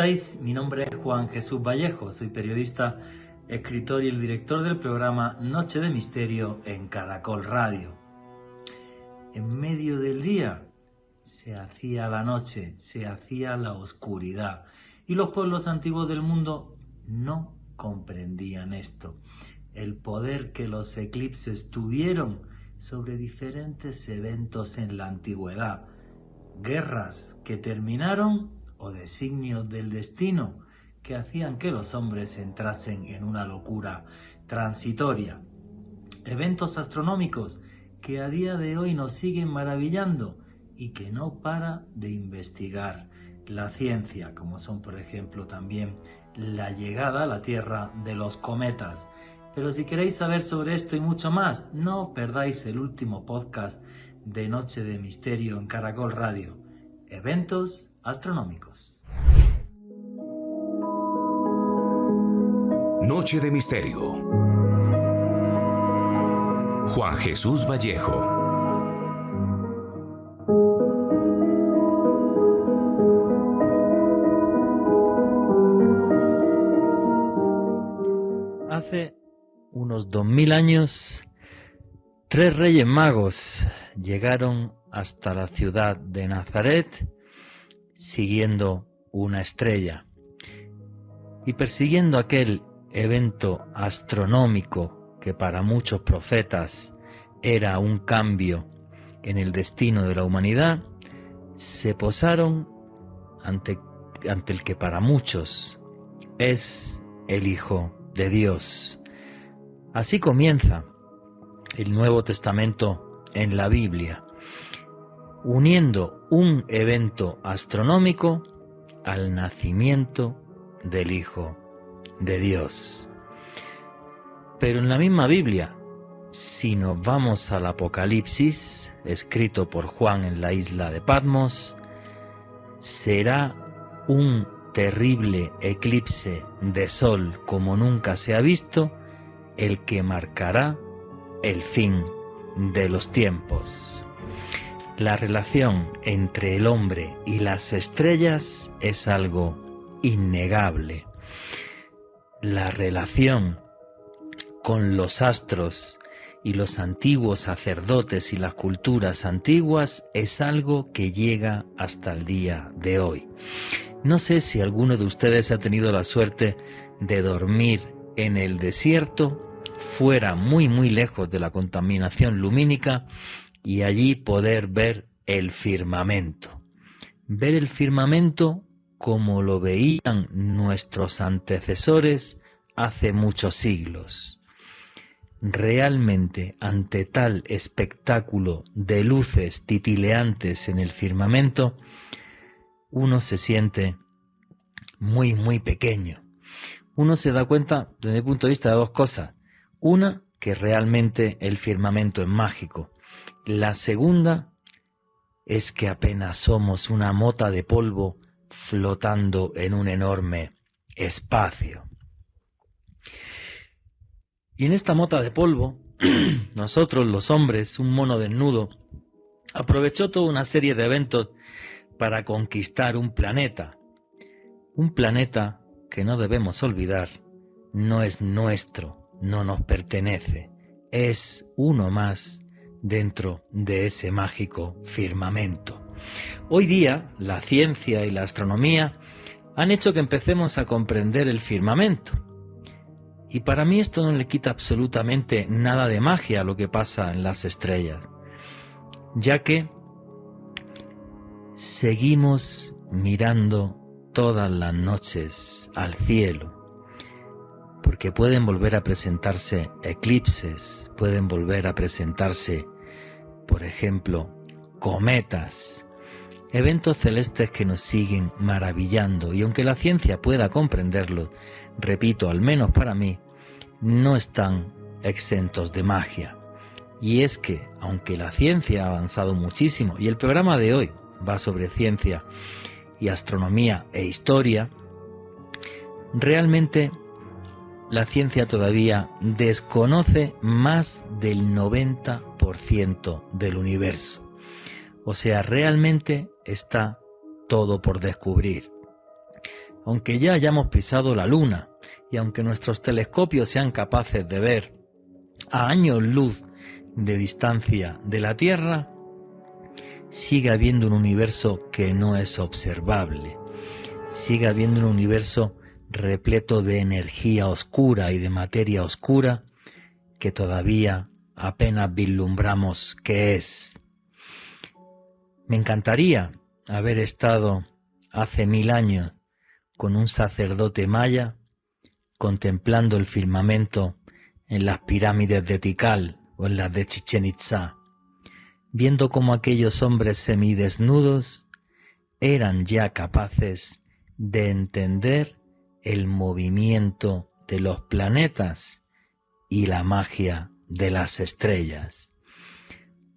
estáis? Mi nombre es Juan Jesús Vallejo, soy periodista, escritor y el director del programa Noche de Misterio en Caracol Radio. En medio del día se hacía la noche, se hacía la oscuridad y los pueblos antiguos del mundo no comprendían esto. El poder que los eclipses tuvieron sobre diferentes eventos en la antigüedad, guerras que terminaron o designios del destino que hacían que los hombres entrasen en una locura transitoria, eventos astronómicos que a día de hoy nos siguen maravillando y que no para de investigar la ciencia, como son por ejemplo también la llegada a la Tierra de los cometas. Pero si queréis saber sobre esto y mucho más, no perdáis el último podcast de Noche de Misterio en Caracol Radio, eventos astronómicos. Noche de Misterio. Juan Jesús Vallejo. Hace unos 2000 años, 3 reyes magos llegaron hasta la ciudad de Nazaret siguiendo una estrella y persiguiendo aquel evento astronómico que para muchos profetas era un cambio en el destino de la humanidad. Se posaron ante el que para muchos es el Hijo de Dios. Así comienza el Nuevo Testamento en la Biblia, uniendo un evento astronómico al nacimiento del Hijo de Dios. Pero en la misma Biblia, si nos vamos al Apocalipsis, escrito por Juan en la isla de Patmos, será un terrible eclipse de sol como nunca se ha visto, el que marcará el fin de los tiempos. La relación entre el hombre y las estrellas es algo innegable. La relación con los astros y los antiguos sacerdotes y las culturas antiguas es algo que llega hasta el día de hoy. No sé si alguno de ustedes ha tenido la suerte de dormir en el desierto, fuera muy lejos de la contaminación lumínica, y allí poder ver el firmamento. Ver el firmamento como lo veían nuestros antecesores hace muchos siglos. Realmente, ante tal espectáculo de luces titileantes en el firmamento, uno se siente muy pequeño. Uno se da cuenta, desde mi punto de vista, de dos cosas. Una, que realmente el firmamento es mágico. La segunda es que apenas somos una mota de polvo flotando en un enorme espacio. Y en esta mota de polvo, nosotros los hombres, un mono desnudo, aprovechó toda una serie de eventos para conquistar un planeta que no debemos olvidar, no es nuestro, no nos pertenece, es uno más dentro de ese mágico firmamento. Hoy día, la ciencia y la astronomía han hecho que empecemos a comprender el firmamento. Y para mí esto no le quita absolutamente nada de magia a lo que pasa en las estrellas, ya que seguimos mirando todas las noches al cielo, porque pueden volver a presentarse eclipses, pueden volver a presentarse, por ejemplo, cometas, eventos celestes que nos siguen maravillando, y aunque la ciencia pueda comprenderlos, repito, al menos para mí, no están exentos de magia. Y es que, aunque la ciencia ha avanzado muchísimo, y el programa de hoy va sobre ciencia y astronomía e historia, realmente la ciencia todavía desconoce más del 90% del universo. O sea, realmente está todo por descubrir. aunque ya hayamos pisado la Luna y aunque nuestros telescopios sean capaces de ver a años luz de distancia de la Tierra, sigue habiendo un universo que no es observable, sigue habiendo un universo repleto de energía oscura y de materia oscura que todavía apenas vislumbramos qué es. Me encantaría haber estado hace 1000 años con un sacerdote maya contemplando el firmamento en las pirámides de Tikal o en las de Chichén Itzá, viendo cómo aquellos hombres semidesnudos eran ya capaces de entender el movimiento de los planetas y la magia de las estrellas.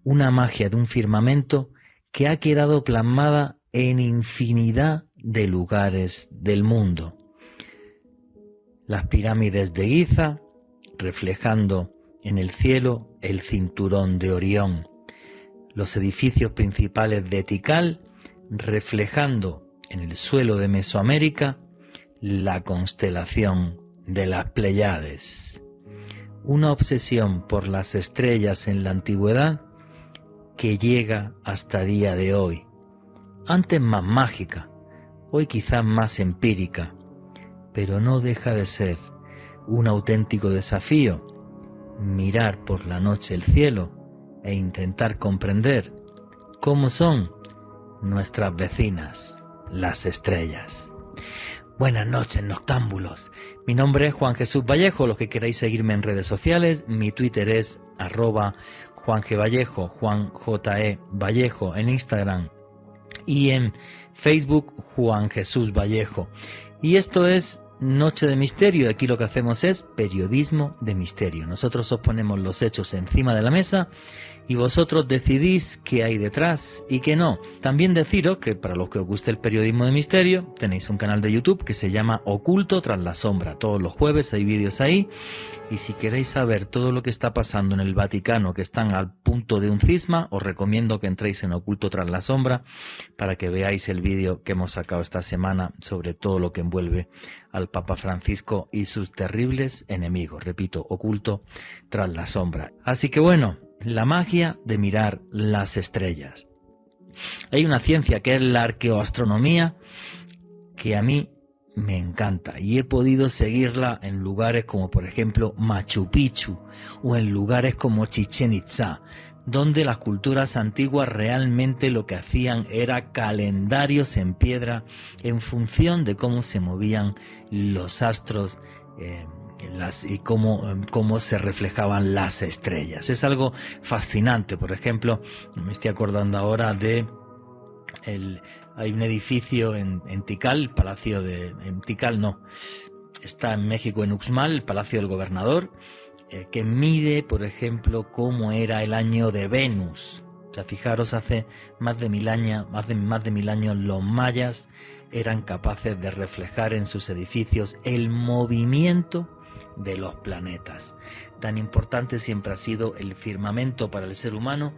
Una magia de un firmamento que ha quedado plasmada en infinidad de lugares del mundo. Las pirámides de Giza, reflejando en el cielo el cinturón de Orión. Los edificios principales de Tikal, reflejando en el suelo de Mesoamérica la constelación de las Pléyades. Una obsesión por las estrellas en la antigüedad que llega hasta día de hoy. Antes más mágica, hoy quizás más empírica, pero no deja de ser un auténtico desafío mirar por la noche el cielo e intentar comprender cómo son nuestras vecinas, las estrellas. Buenas noches, noctámbulos. Mi nombre es Juan Jesús Vallejo. Los que queráis seguirme en redes sociales, mi Twitter es @JuanGVallejo, Juan J.E. Vallejo en Instagram y en Facebook Juan Jesús Vallejo. Y esto es Noche de Misterio. Aquí lo que hacemos es periodismo de misterio. Nosotros os ponemos los hechos encima de la mesa y vosotros decidís qué hay detrás y qué no. También deciros que para los que os guste el periodismo de misterio, tenéis un canal de YouTube que se llama Oculto tras la sombra. Todos los jueves hay vídeos ahí. Y si queréis saber todo lo que está pasando en el Vaticano, que están al punto de un cisma, os recomiendo que entréis en Oculto tras la sombra para que veáis el vídeo que hemos sacado esta semana sobre todo lo que envuelve al Papa Francisco y sus terribles enemigos. Repito, Oculto tras la sombra. Así que bueno, la magia de mirar las estrellas. Hay una ciencia que es la arqueoastronomía que a mí me encanta y he podido seguirla en lugares como por ejemplo Machu Picchu o en lugares como Chichén Itzá, donde las culturas antiguas realmente lo que hacían era calendarios en piedra en función de cómo se movían los astros y cómo se reflejaban las estrellas. Es algo fascinante. Por ejemplo, me estoy acordando ahora de hay un edificio en Tikal, está en México, en Uxmal, el Palacio del Gobernador, que mide, por ejemplo, cómo era el año de Venus. O sea, fijaros, hace más de 1000 años los mayas eran capaces de reflejar en sus edificios el movimiento de los planetas. Tan importante siempre ha sido el firmamento para el ser humano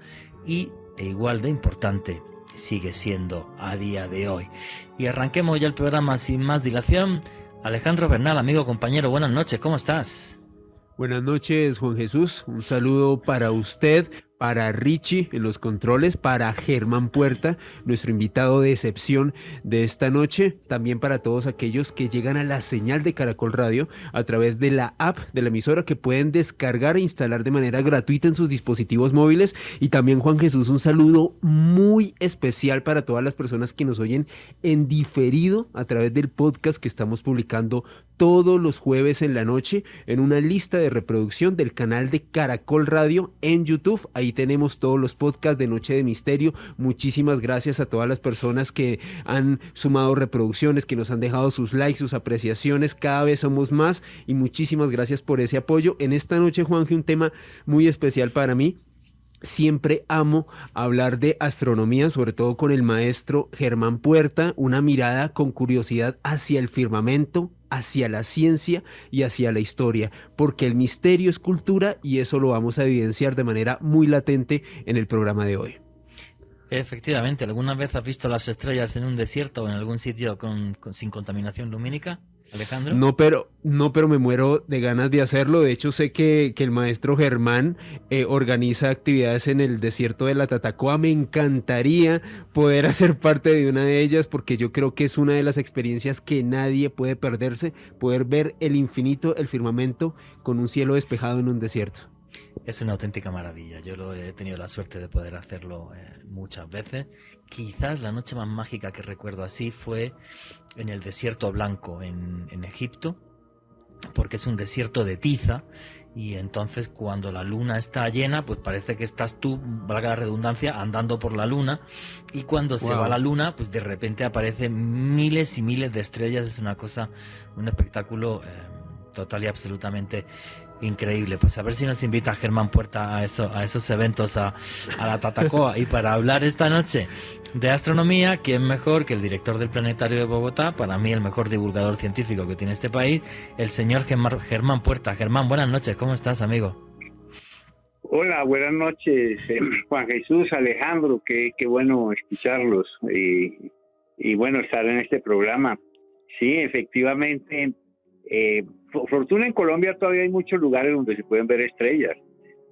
e igual de importante sigue siendo a día de hoy. Y arranquemos ya el programa sin más dilación. Alejandro Bernal, amigo, compañero, buenas noches, ¿cómo estás? Buenas noches, Juan Jesús. Un saludo para usted, para Richie en los controles, para Germán Puerta, nuestro invitado de excepción de esta noche, también para todos aquellos que llegan a la señal de Caracol Radio a través de la app de la emisora que pueden descargar e instalar de manera gratuita en sus dispositivos móviles. Y también, Juan Jesús, un saludo muy especial para todas las personas que nos oyen en diferido a través del podcast que estamos publicando todos los jueves en la noche en una lista de reproducción del canal de Caracol Radio en YouTube. Ahí tenemos todos los podcasts de Noche de Misterio. Muchísimas gracias a todas las personas que han sumado reproducciones, que nos han dejado sus likes, sus apreciaciones. Cada vez somos más y muchísimas gracias por ese apoyo. En esta noche, Juanje, un tema muy especial para mí. Siempre amo hablar de astronomía, sobre todo con el maestro Germán Puerta, una mirada con curiosidad hacia el firmamento, hacia la ciencia y hacia la historia, porque el misterio es cultura y eso lo vamos a evidenciar de manera muy latente en el programa de hoy. Efectivamente, ¿alguna vez has visto las estrellas en un desierto o en algún sitio sin contaminación lumínica, Alejandro? No, pero me muero de ganas de hacerlo. De hecho, sé que el maestro Germán organiza actividades en el desierto de la Tatacoa. Me encantaría poder hacer parte de una de ellas porque yo creo que es una de las experiencias que nadie puede perderse, poder ver el infinito, el firmamento con un cielo despejado en un desierto. Es una auténtica maravilla. Yo he tenido la suerte de poder hacerlo muchas veces. Quizás la noche más mágica que recuerdo así fue en el desierto blanco en Egipto, porque es un desierto de tiza y entonces cuando la luna está llena, pues parece que estás tú, valga la redundancia, andando por la luna, y cuando se va la luna, pues de repente aparecen miles y miles de estrellas. Es una cosa, un espectáculo total y absolutamente increíble. Pues a ver si nos invita Germán Puerta a esos eventos, a la Tatacoa. Y para hablar esta noche de astronomía, ¿quién mejor que el director del Planetario de Bogotá? Para mí el mejor divulgador científico que tiene este país, el señor Germán Puerta. Germán, buenas noches, ¿cómo estás, amigo? Hola, buenas noches, Juan Jesús, Alejandro, qué bueno escucharlos y bueno estar en este programa. Sí, efectivamente, fortuna en Colombia todavía hay muchos lugares donde se pueden ver estrellas,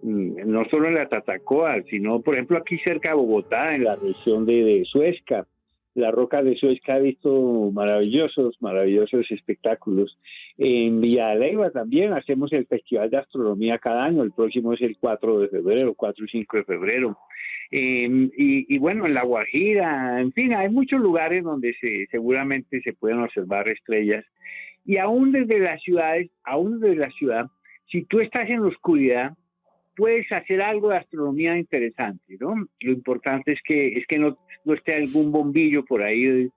no solo en la Tatacoa, sino por ejemplo aquí cerca de Bogotá, en la región de Suezca. La Roca de Suezca ha visto maravillosos espectáculos. En Villa de Leyva también hacemos el Festival de Astronomía cada año. El próximo es el 4 y 5 de febrero. Y bueno, en La Guajira, en fin, hay muchos lugares donde seguramente se pueden observar estrellas. Y aún desde la ciudad, si tú estás en la oscuridad, puedes hacer algo de astronomía interesante, ¿no? Lo importante es que no esté algún bombillo por ahí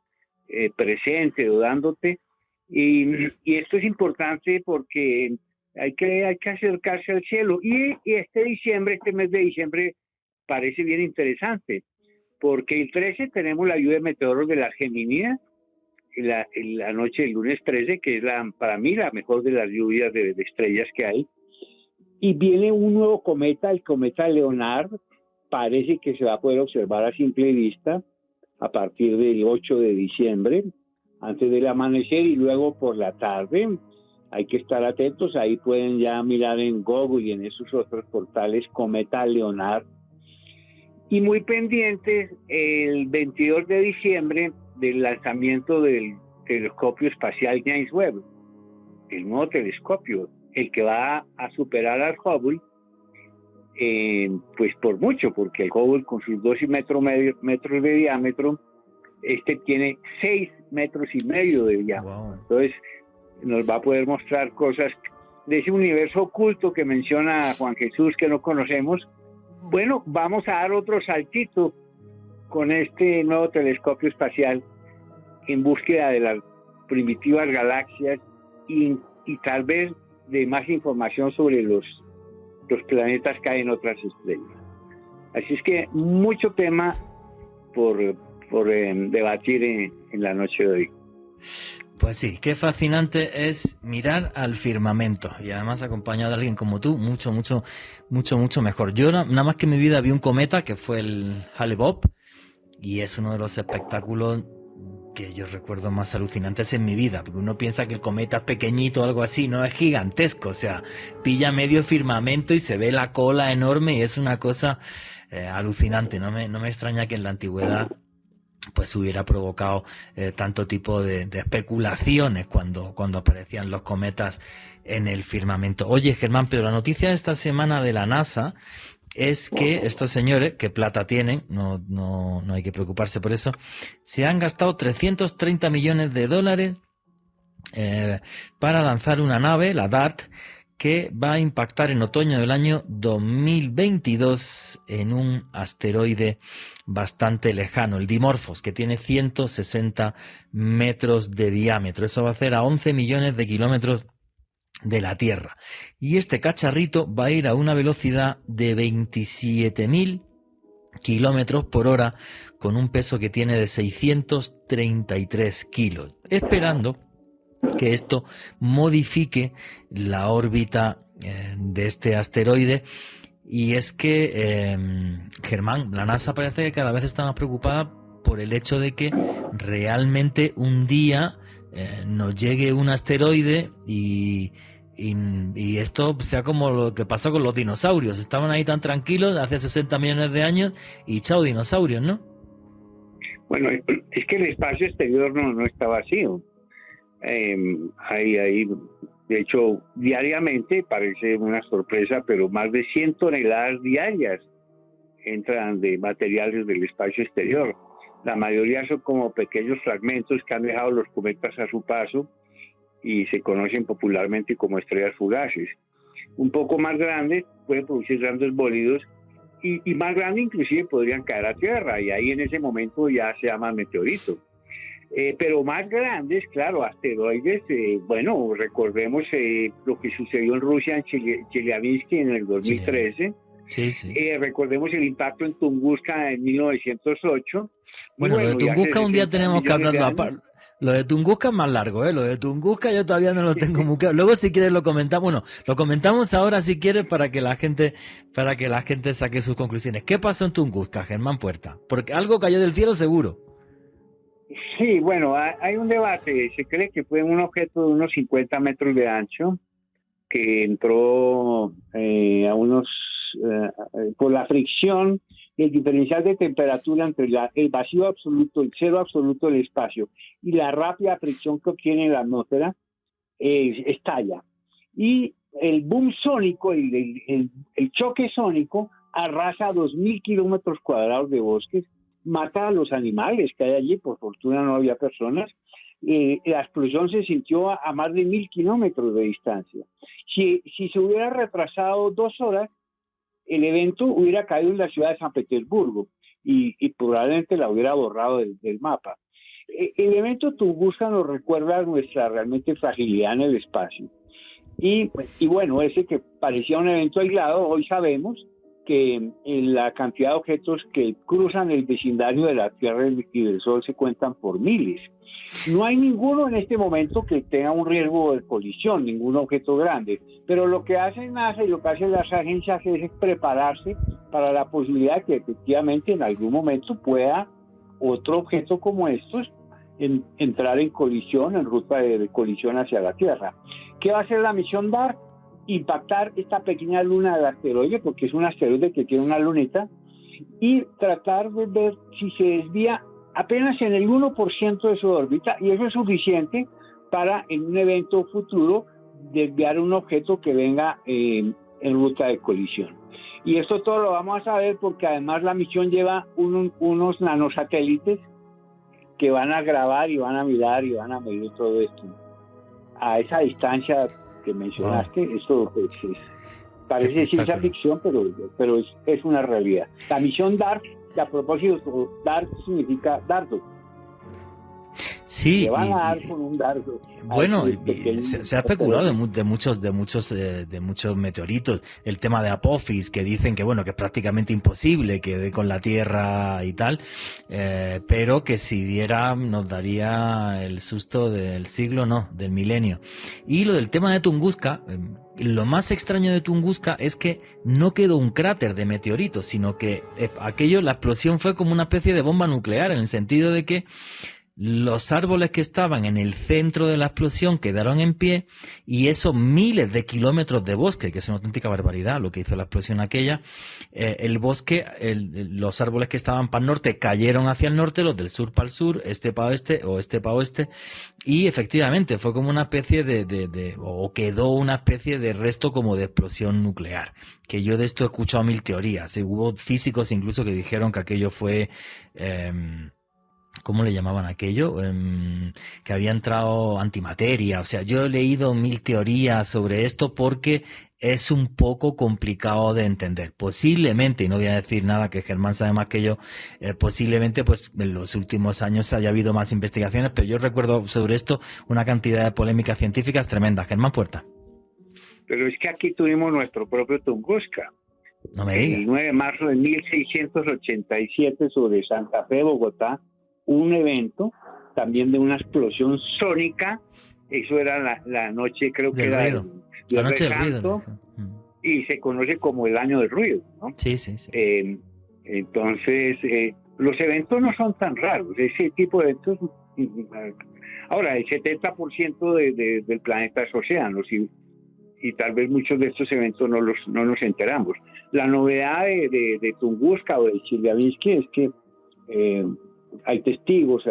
presente o dándote. Y esto es importante porque hay que acercarse al cielo. Y este mes de diciembre, parece bien interesante, porque el 13 tenemos la lluvia de meteoros de la Geminida, en la noche del lunes 13, que es para mí la mejor de las lluvias de estrellas que hay. Y viene un nuevo cometa, el cometa Leonard. Parece que se va a poder observar a simple vista a partir del 8 de diciembre, antes del amanecer y luego por la tarde. Hay que estar atentos, ahí pueden ya mirar en Google y en esos otros portales cometa Leonard. Y muy pendientes el 22 de diciembre del lanzamiento del telescopio espacial James Webb, el nuevo telescopio, el que va a superar al Hubble, pues por mucho, porque el Hubble con sus 2,5 metros de diámetro, tiene 6,5 metros de diámetro. Wow. Entonces nos va a poder mostrar cosas de ese universo oculto que menciona Juan Jesús que no conocemos. Bueno, vamos a dar otro saltito con este nuevo telescopio espacial en búsqueda de las primitivas galaxias y tal vez de más información sobre los planetas que hay en otras estrellas. Así es que mucho tema por debatir en la noche de hoy. Pues sí, qué fascinante es mirar al firmamento y además acompañado de alguien como tú, mucho mejor. Yo nada más que en mi vida vi un cometa que fue el Hale-Bopp y es uno de los espectáculos que yo recuerdo más alucinantes en mi vida, porque uno piensa que el cometa es pequeñito o algo así, no, es gigantesco, o sea, pilla medio firmamento y se ve la cola enorme y es una cosa alucinante. No me extraña que en la antigüedad pues hubiera provocado tanto tipo de especulaciones cuando aparecían los cometas en el firmamento. Oye, Germán, pero la noticia de esta semana de la NASA es que estos señores, que plata tienen, no hay que preocuparse por eso, se han gastado $330 millones para lanzar una nave, la DART, que va a impactar en otoño del año 2022 en un asteroide bastante lejano, el Dimorphos, que tiene 160 metros de diámetro. Eso va a hacer a 11 millones de kilómetros de la Tierra. Y este cacharrito va a ir a una velocidad de 27.000 kilómetros por hora con un peso que tiene de 633 kilos, esperando que esto modifique la órbita de este asteroide y es que, Germán, la NASA parece que cada vez está más preocupada por el hecho de que realmente un día nos llegue un asteroide y esto sea como lo que pasó con los dinosaurios. Estaban ahí tan tranquilos hace 60 millones de años y chao dinosaurios, ¿no? Bueno, es que el espacio exterior no está vacío. Hay, de hecho, diariamente, parece una sorpresa, pero más de 100 toneladas diarias entran de materiales del espacio exterior. La mayoría son como pequeños fragmentos que han dejado los cometas a su paso y se conocen popularmente como estrellas fugaces. Un poco más grandes pueden producir grandes bólidos y más grandes inclusive podrían caer a tierra y ahí en ese momento ya se llaman meteoritos. Pero más grandes, claro, asteroides, bueno, recordemos lo que sucedió en Rusia, en Chelyabinsk en el 2013. Sí. Recordemos el impacto en Tunguska en 1908. Bueno, lo de Tunguska un día tenemos que hablarlo aparte. Lo de Tunguska es más largo, ¿eh? Lo de Tunguska yo todavía no lo tengo muy claro. Luego si quieres lo comentamos. Bueno, lo comentamos ahora si quieres para que la gente saque sus conclusiones. ¿Qué pasó en Tunguska, Germán Puerta? Porque algo cayó del cielo seguro. Sí, bueno, hay un debate. Se cree que fue un objeto de unos 50 metros de ancho que entró a unos por la fricción, el diferencial de temperatura entre el vacío absoluto, el cero absoluto del espacio y la rápida fricción que obtiene la atmósfera, estalla. Y el boom sónico, el choque sónico, arrasa 2.000 kilómetros cuadrados de bosques, mata a los animales que hay allí, por fortuna no había personas. La explosión se sintió a más de 1.000 kilómetros de distancia. Si se hubiera retrasado 2 horas, el evento hubiera caído en la ciudad de San Petersburgo y probablemente la hubiera borrado del mapa. El evento Tunguska nos recuerda nuestra realmente fragilidad en el espacio. Y bueno, ese que parecía un evento aislado, hoy sabemos que la cantidad de objetos que cruzan el vecindario de la Tierra y del Sol se cuentan por miles. No hay ninguno en este momento que tenga un riesgo de colisión, ningún objeto grande, pero lo que hace NASA y lo que hacen las agencias es prepararse para la posibilidad de que efectivamente en algún momento pueda otro objeto como estos entrar en colisión, en ruta de colisión hacia la Tierra. ¿Qué va a hacer la misión DART? Impactar esta pequeña luna del asteroide, porque es un asteroide que tiene una luneta, y tratar de ver si se desvía apenas en el 1% de su órbita, y eso es suficiente para en un evento futuro desviar un objeto que venga en ruta de colisión. Y esto todo lo vamos a saber porque además la misión lleva unos nanosatélites que van a grabar y van a mirar y van a medir todo esto. A esa distancia que mencionaste, esto pues, parece ciencia ficción, pero es una realidad. La misión DART, que a propósito, DART significa dardo. Sí, le van a dar con un dardo. Bueno, se ha especulado de muchos meteoritos. El tema de Apophis, que dicen que bueno, que es prácticamente imposible que dé con la Tierra y tal, pero que si diera nos daría el susto del siglo, no, del milenio. Y lo del tema de Tunguska, lo más extraño de Tunguska es que no quedó un cráter de meteoritos, sino que la explosión fue como una especie de bomba nuclear, en el sentido de que los árboles que estaban en el centro de la explosión quedaron en pie y esos miles de kilómetros de bosque, que es una auténtica barbaridad lo que hizo la explosión aquella, el bosque, los árboles que estaban para el norte cayeron hacia el norte, los del sur para el sur, este para oeste o este para oeste, y efectivamente fue como una especie o quedó una especie de resto como de explosión nuclear, que yo de esto he escuchado mil teorías, hubo físicos incluso que dijeron que aquello fue... ¿cómo le llamaban aquello? Que había entrado antimateria. O sea, yo he leído mil teorías sobre esto porque es un poco complicado de entender. Posiblemente, y no voy a decir nada que Germán sabe más que yo, posiblemente pues en los últimos años haya habido más investigaciones, pero yo recuerdo sobre esto una cantidad de polémicas científicas tremendas. Germán Puerta. Pero es que aquí tuvimos nuestro propio Tunguska. No me digas. El 9 de marzo de 1687 sobre Santa Fe, Bogotá, un evento también de una explosión sónica. Eso era la noche, creo que era la noche del ruido. y se conoce como el año del ruido, ¿no? Sí, sí, sí. Entonces, los eventos no son tan raros, ese tipo de eventos. Ahora, el 70% del planeta es océanos y tal vez muchos de estos eventos no nos enteramos. La novedad de Tunguska o de Chelyabinsk es que hay testigos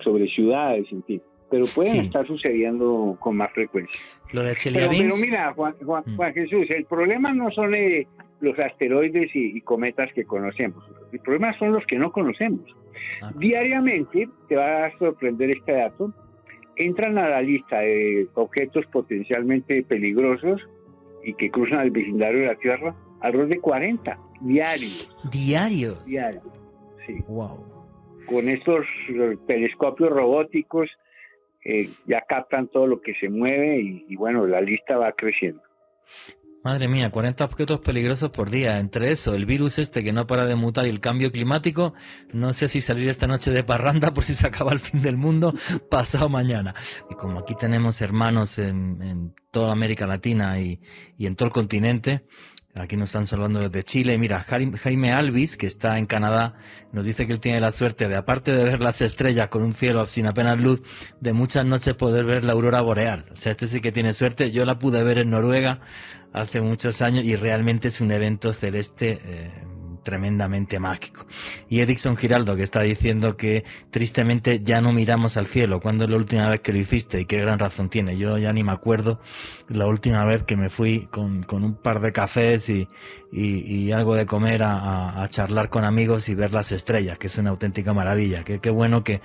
sobre ciudades, en fin, pero pueden estar sucediendo con más frecuencia. Lo de Pero Chelyabinsk... mira, Juan Jesús, el problema no son los asteroides y cometas que conocemos, el problema son los que no conocemos. Diariamente, te va a sorprender este dato, entran a la lista de objetos potencialmente peligrosos y que cruzan el vecindario de la Tierra alrededor de 40 diarios. ¿Diarios? Diarios, sí. Wow. Con estos telescopios robóticos ya captan todo lo que se mueve y bueno, la lista va creciendo. Madre mía, 40 objetos peligrosos por día. Entre eso, el virus este que no para de mutar y el cambio climático, no sé si salir esta noche de parranda por si se acaba el fin del mundo pasado mañana. Y como aquí tenemos hermanos en toda América Latina y en todo el continente, aquí nos están saludando desde Chile. Y mira, Jaime Alvis, que está en Canadá, nos dice que él tiene la suerte de, aparte de ver las estrellas con un cielo sin apenas luz, de muchas noches poder ver la aurora boreal. O sea, este sí que tiene suerte. Yo la pude ver en Noruega hace muchos años y realmente es un evento celeste tremendamente mágico. Y Erickson Giraldo, que está diciendo que tristemente ya no miramos al cielo. ¿Cuándo es la última vez que lo hiciste? Y qué gran razón tiene. Yo ya ni me acuerdo la última vez que me fui con un par de cafés y algo de comer a charlar con amigos y ver las estrellas, que es una auténtica maravilla. Qué bueno que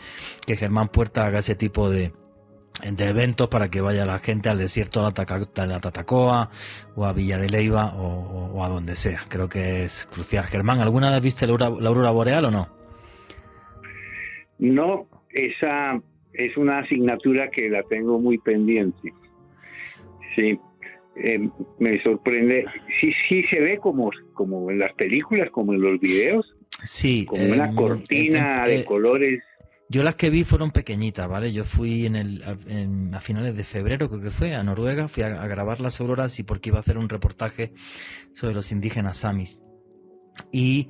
Germán Puerta haga ese tipo de eventos para que vaya la gente al desierto de la Tatacoa o a Villa de Leyva o a donde sea. Creo que es crucial. Germán, ¿alguna vez viste la aurora boreal o no? No, esa es una asignatura que la tengo muy pendiente. Sí, me sorprende. Sí se ve como en las películas, como en los videos. Sí. Como una cortina de colores. Yo las que vi fueron pequeñitas, ¿vale? Yo fui a finales de febrero, creo que fue, a Noruega, fui a grabar las auroras y porque iba a hacer un reportaje sobre los indígenas samis. Y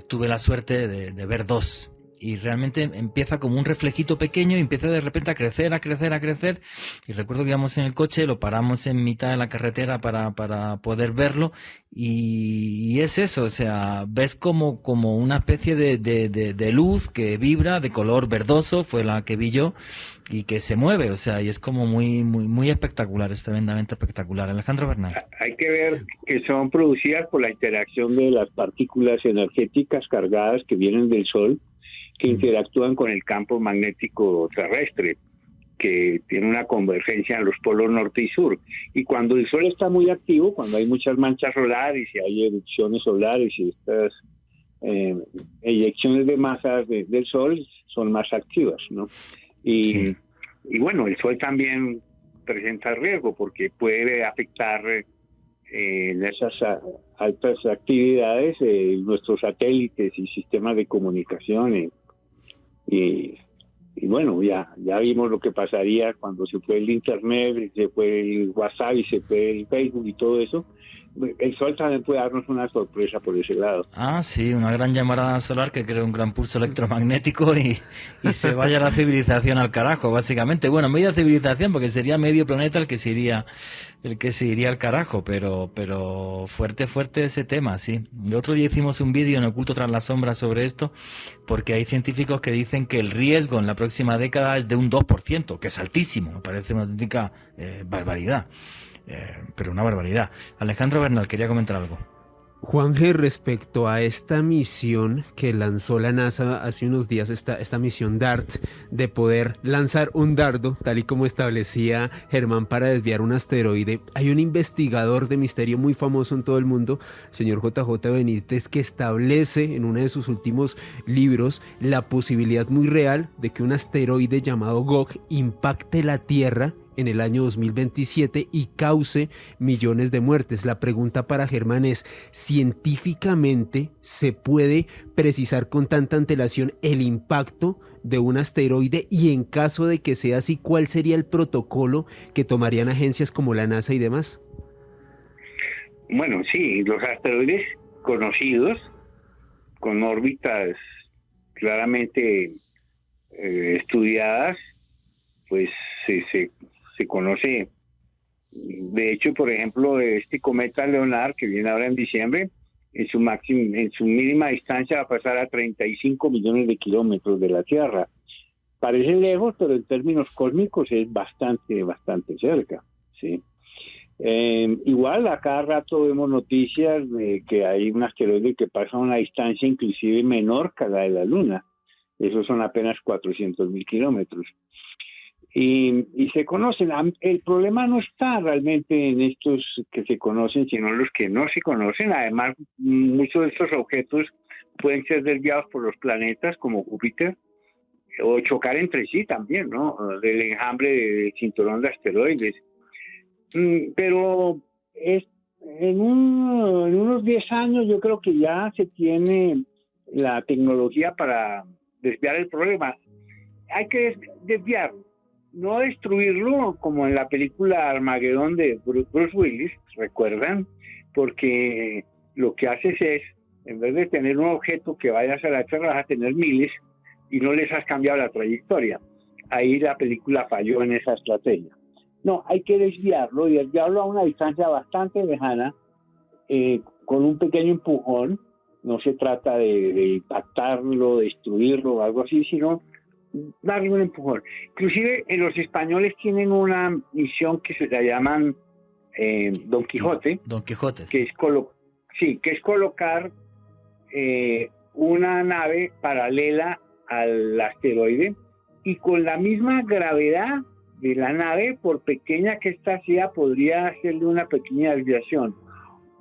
tuve la suerte de ver dos. Y realmente empieza como un reflejito pequeño y empieza de repente a crecer. Y recuerdo que íbamos en el coche, lo paramos en mitad de la carretera para poder verlo. Y es eso, o sea, ves como una especie de luz que vibra de color verdoso, fue la que vi yo, y que se mueve, o sea, y es como muy espectacular, es tremendamente espectacular. Alejandro Bernal. Hay que ver que son producidas por la interacción de las partículas energéticas cargadas que vienen del Sol, que interactúan con el campo magnético terrestre, que tiene una convergencia en los polos norte y sur. Y cuando el Sol está muy activo, cuando hay muchas manchas solares y hay erupciones solares y estas eyecciones de masas del Sol son más activas, ¿no? Y bueno, el Sol también presenta riesgo porque puede afectar en esas altas actividades nuestros satélites y sistemas de comunicación. Y bueno, ya vimos lo que pasaría cuando se fue el Internet, se fue el WhatsApp y se fue el Facebook y todo eso. El Sol también puede darnos una sorpresa por ese lado. Ah, sí, una gran llamarada solar que crea un gran pulso electromagnético y se vaya la civilización al carajo, básicamente. Bueno, media civilización, porque sería medio planeta el que se iría al carajo, pero fuerte ese tema, sí. El otro día hicimos un vídeo en Oculto tras las sombras sobre esto, porque hay científicos que dicen que el riesgo en la próxima década es de un 2%, que es altísimo, me parece una auténtica barbaridad. Pero una barbaridad. Alejandro Bernal, quería comentar algo. Juanje, respecto a esta misión que lanzó la NASA hace unos días, esta misión DART, de poder lanzar un dardo, tal y como establecía Germán, para desviar un asteroide, hay un investigador de misterio muy famoso en todo el mundo, el señor JJ Benítez, que establece en uno de sus últimos libros la posibilidad muy real de que un asteroide llamado Gog impacte la Tierra en el año 2027 y cause millones de muertes. La pregunta para Germán es, ¿científicamente se puede precisar con tanta antelación el impacto de un asteroide? Y en caso de que sea así, ¿cuál sería el protocolo que tomarían agencias como la NASA y demás? Bueno, sí, los asteroides conocidos con órbitas claramente estudiadas, pues se conoce. De hecho, por ejemplo, este cometa Leonard, que viene ahora en diciembre, en su mínima distancia va a pasar a 35 millones de kilómetros de la Tierra. Parece lejos, pero en términos cósmicos es bastante cerca, ¿sí? Igual a cada rato vemos noticias de que hay un asteroide que pasa a una distancia inclusive menor que la de la Luna. Esos son apenas 400.000 kilómetros. Y se conocen. El problema no está realmente en estos que se conocen, sino en los que no se conocen. Además, muchos de estos objetos pueden ser desviados por los planetas como Júpiter o chocar entre sí también, ¿no? Del enjambre del cinturón de asteroides. Pero en unos 10 años yo creo que ya se tiene la tecnología para desviar el problema. Hay que desviarlo, no destruirlo como en la película Armagedón de Bruce Willis, ¿recuerdan? Porque lo que haces es, en vez de tener un objeto que vaya hacia la Tierra, vas a tener miles y no les has cambiado la trayectoria. Ahí la película falló en esa estrategia. No, hay que desviarlo y desviarlo a una distancia bastante lejana, con un pequeño empujón. No se trata de impactarlo, destruirlo o algo así, sino darle un empujón. Inclusive los españoles tienen una misión que se la llaman Don Quijote. Don Quijote. Que es colocar una nave paralela al asteroide y con la misma gravedad de la nave, por pequeña que ésta sea, podría hacerle una pequeña desviación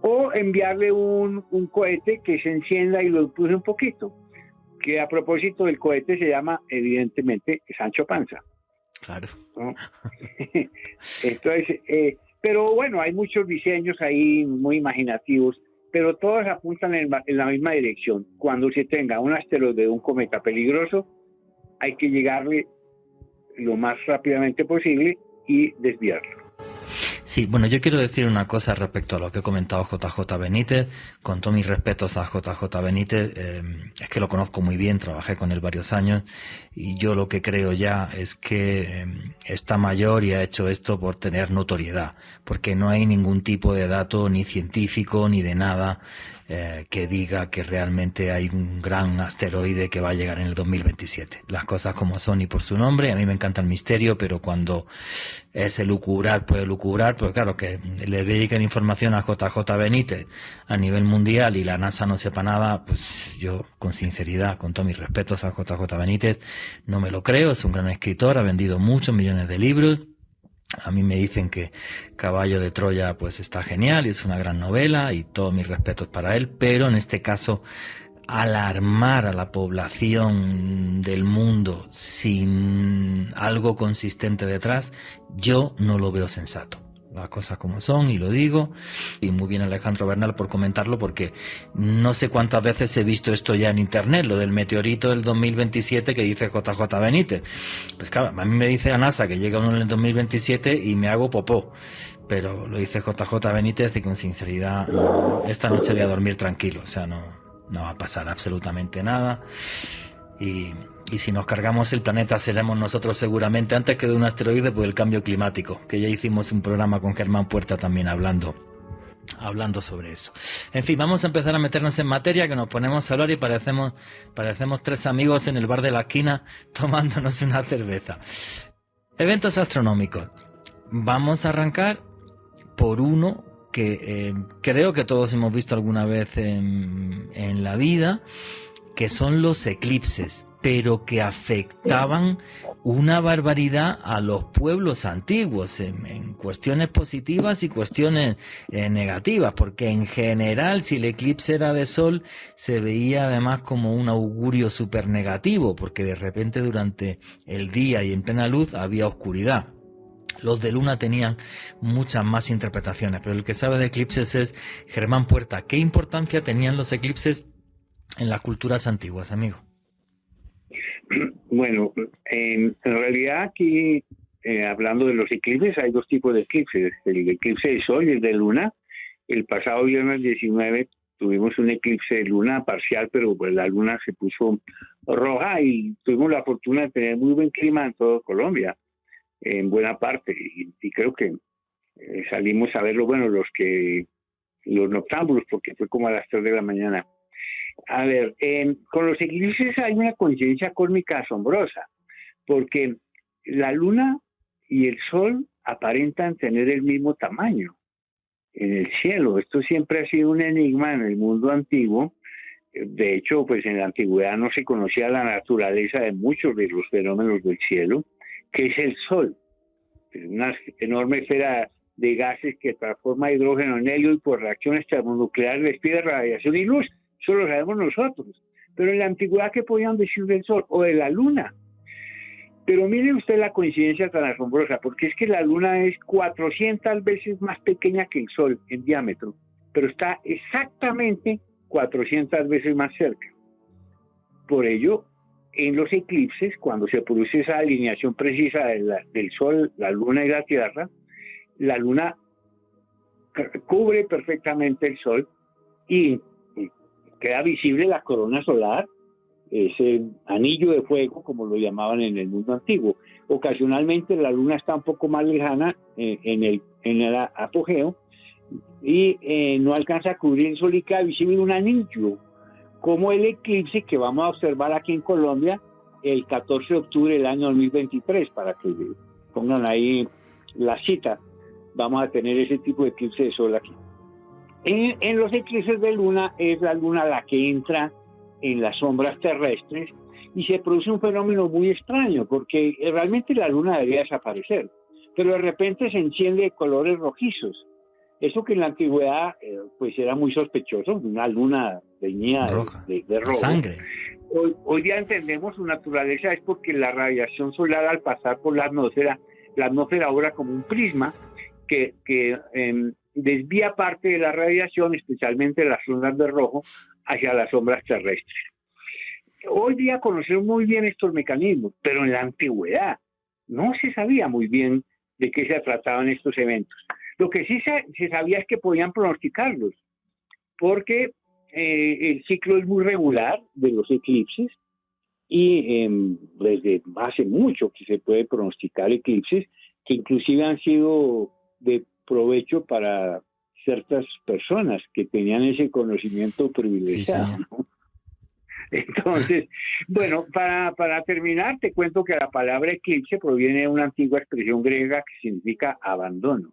o enviarle un cohete que se encienda y lo impulse un poquito, que a propósito del cohete se llama evidentemente Sancho Panza. Claro. ¿No? Entonces, pero bueno, hay muchos diseños ahí muy imaginativos, pero todos apuntan en la misma dirección. Cuando se tenga un asteroide, un cometa peligroso, hay que llegarle lo más rápidamente posible y desviarlo. Sí, bueno, yo quiero decir una cosa respecto a lo que ha comentado JJ Benítez. Con todos mis respetos a JJ Benítez, es que lo conozco muy bien, trabajé con él varios años y yo lo que creo ya es que está mayor y ha hecho esto por tener notoriedad, porque no hay ningún tipo de dato ni científico ni de nada que diga que realmente hay un gran asteroide que va a llegar en el 2027. Las cosas como son y por su nombre. A mí me encanta el misterio, pero cuando es elucubrar, pues claro, que le dedican información a JJ Benítez a nivel mundial y la NASA no sepa nada, pues yo, con sinceridad, con todos mis respetos a JJ Benítez, no me lo creo. Es un gran escritor, ha vendido muchos millones de libros. A mí me dicen que Caballo de Troya pues está genial y es una gran novela y todos mis respetos para él, pero en este caso alarmar a la población del mundo sin algo consistente detrás, yo no lo veo sensato. Las cosas como son, y lo digo, y muy bien Alejandro Bernal por comentarlo, porque no sé cuántas veces he visto esto ya en internet, lo del meteorito del 2027 que dice JJ Benítez. Pues claro, a mí me dice la NASA que llega uno en el 2027 y me hago popó, pero lo dice JJ Benítez y con sinceridad, esta noche voy a dormir tranquilo, o sea, no va a pasar absolutamente nada. Y si nos cargamos el planeta seremos nosotros seguramente antes que de un asteroide por el cambio climático, que ya hicimos un programa con Germán Puerta también hablando sobre eso. En fin, vamos a empezar a meternos en materia, que nos ponemos a hablar y parecemos tres amigos en el bar de la esquina tomándonos una cerveza. Eventos astronómicos. Vamos a arrancar por uno que creo que todos hemos visto alguna vez en la vida, que son los eclipses, pero que afectaban una barbaridad a los pueblos antiguos en cuestiones positivas y cuestiones negativas, porque en general si el eclipse era de sol se veía además como un augurio súper negativo, porque de repente durante el día y en plena luz había oscuridad. Los de luna tenían muchas más interpretaciones, pero el que sabe de eclipses es Germán Puerta. ¿Qué importancia tenían los eclipses en las culturas antiguas, amigo? Bueno, en realidad aquí, hablando de los eclipses, hay dos tipos de eclipses, el eclipse de sol y el de luna. el pasado viernes 19 tuvimos un eclipse de luna parcial, pero pues la luna se puso roja y tuvimos la fortuna de tener muy buen clima en toda Colombia, en buena parte, y creo que salimos a verlo, bueno, los noctámbulos, porque fue como a las 3 de la mañana. A ver, con los eclipses hay una coincidencia cósmica asombrosa, porque la luna y el sol aparentan tener el mismo tamaño en el cielo. Esto siempre ha sido un enigma en el mundo antiguo. De hecho, pues en la antigüedad no se conocía la naturaleza de muchos de los fenómenos del cielo, que es el sol. Es una enorme esfera de gases que transforma hidrógeno en helio y por reacciones termonucleares despide radiación y luz. Eso lo sabemos nosotros. Pero en la antigüedad, ¿qué podían decir del sol o de la luna? Pero mire usted la coincidencia tan asombrosa, porque es que la luna es 400 veces más pequeña que el sol en diámetro, pero está exactamente 400 veces más cerca. Por ello, en los eclipses, cuando se produce esa alineación precisa del sol, la luna y la tierra, la luna cubre perfectamente el sol y queda visible la corona solar, ese anillo de fuego, como lo llamaban en el mundo antiguo. Ocasionalmente la luna está un poco más lejana en el apogeo y no alcanza a cubrir el sol y queda visible un anillo, como el eclipse que vamos a observar aquí en Colombia el 14 de octubre del año 2023, para que pongan ahí la cita. Vamos a tener ese tipo de eclipse de sol aquí. En los eclipses de luna es la luna la que entra en las sombras terrestres y se produce un fenómeno muy extraño, porque realmente la luna debería desaparecer, pero de repente se enciende de colores rojizos. Eso que en la antigüedad pues era muy sospechoso, una luna teñida de rojo. Sangre. Hoy día entendemos su naturaleza, es porque la radiación solar al pasar por la atmósfera obra como un prisma que desvía parte de la radiación, especialmente las ondas de rojo, hacia las sombras terrestres. Hoy día conocemos muy bien estos mecanismos, pero en la antigüedad no se sabía muy bien de qué se trataban estos eventos. Lo que sí se sabía es que podían pronosticarlos, porque el ciclo es muy regular de los eclipses y desde hace mucho que se puede pronosticar eclipses que inclusive han sido de provecho para ciertas personas que tenían ese conocimiento privilegiado. Sí, ¿no? Entonces, bueno, para terminar, te cuento que la palabra eclipse proviene de una antigua expresión griega que significa abandono.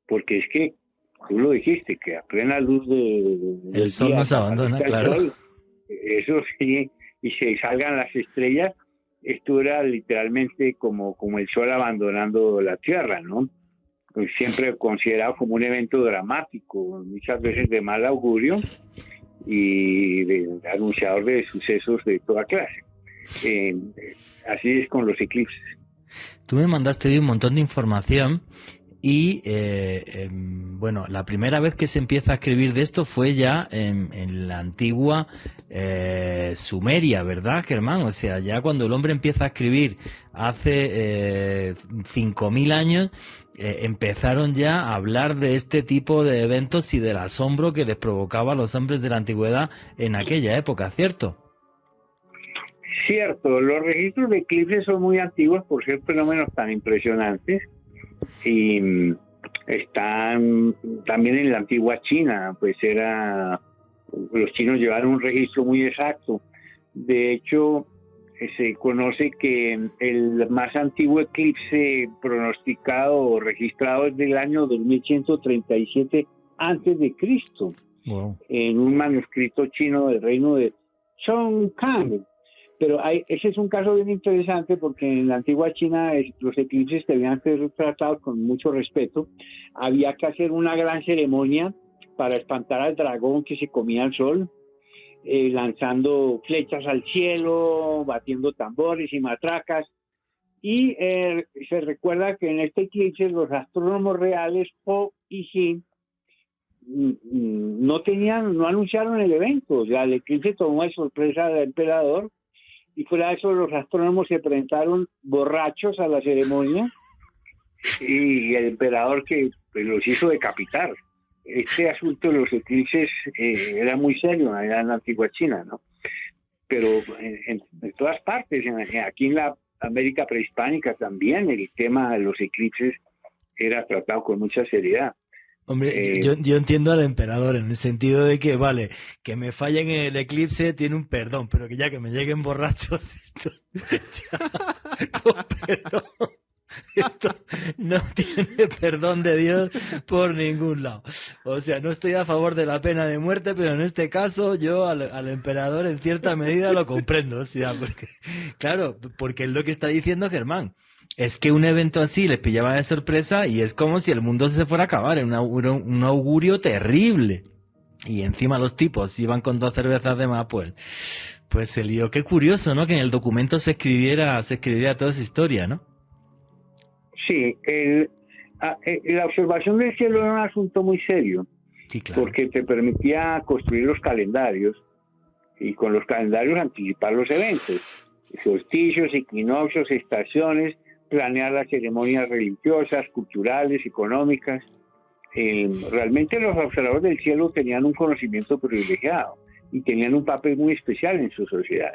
Porque es que, tú lo dijiste, que a plena luz el sol nos abandona, claro. Sol, eso sí, y se salgan las estrellas, esto era literalmente como el sol abandonando la tierra, ¿no? Pues siempre considerado como un evento dramático, muchas veces de mal augurio y anunciador de sucesos de toda clase. Así es con los eclipses. Tú me mandaste hoy un montón de información y, bueno, la primera vez que se empieza a escribir de esto fue ya en la antigua Sumeria, ¿verdad, Germán? O sea, ya cuando el hombre empieza a escribir hace 5.000 años, empezaron ya a hablar de este tipo de eventos y del asombro que les provocaba a los hombres de la antigüedad en aquella época, ¿cierto? Cierto, los registros de eclipses son muy antiguos por ser fenómenos tan impresionantes y están también en la antigua China, pues los chinos llevaron un registro muy exacto. De hecho, se conoce que el más antiguo eclipse pronosticado o registrado es del año 2137 antes de Cristo. Wow. En un manuscrito chino del reino de Chongkang. Pero ese es un caso bien interesante porque en la antigua China los eclipses debían ser tratados con mucho respeto. Había que hacer una gran ceremonia para espantar al dragón que se comía el sol, lanzando flechas al cielo, batiendo tambores y matracas. Y se recuerda que en este eclipse los astrónomos reales Ho y Xin no anunciaron el evento. O sea, el eclipse tomó de sorpresa al emperador. Y fuera de eso, los astrónomos se presentaron borrachos a la ceremonia y el emperador que pues, los hizo decapitar. este asunto de los eclipses era muy serio allá en la antigua China, ¿no? Pero en todas partes, aquí en la América prehispánica también el tema de los eclipses era tratado con mucha seriedad. Hombre, yo entiendo al emperador en el sentido de que, vale, que me fallen en el eclipse tiene un perdón, pero que ya que me lleguen borrachos, esto, con perdón, esto no tiene perdón de Dios por ningún lado. O sea, no estoy a favor de la pena de muerte, pero en este caso yo al emperador en cierta medida lo comprendo. O sea, porque, claro, porque es lo que está diciendo Germán. Es que un evento así les pillaba de sorpresa y es como si el mundo se fuera a acabar, era un augurio terrible. Y encima los tipos iban con 2 cervezas de más, pues se lió. Qué curioso, ¿no? Que en el documento se escribiera toda esa historia, ¿no? Sí, la observación del cielo era un asunto muy serio, Sí, claro. porque te permitía construir los calendarios y con los calendarios anticipar los eventos, solsticios, equinoccios, estaciones, planear las ceremonias religiosas, culturales, económicas. Realmente los observadores del cielo tenían un conocimiento privilegiado y tenían un papel muy especial en su sociedad.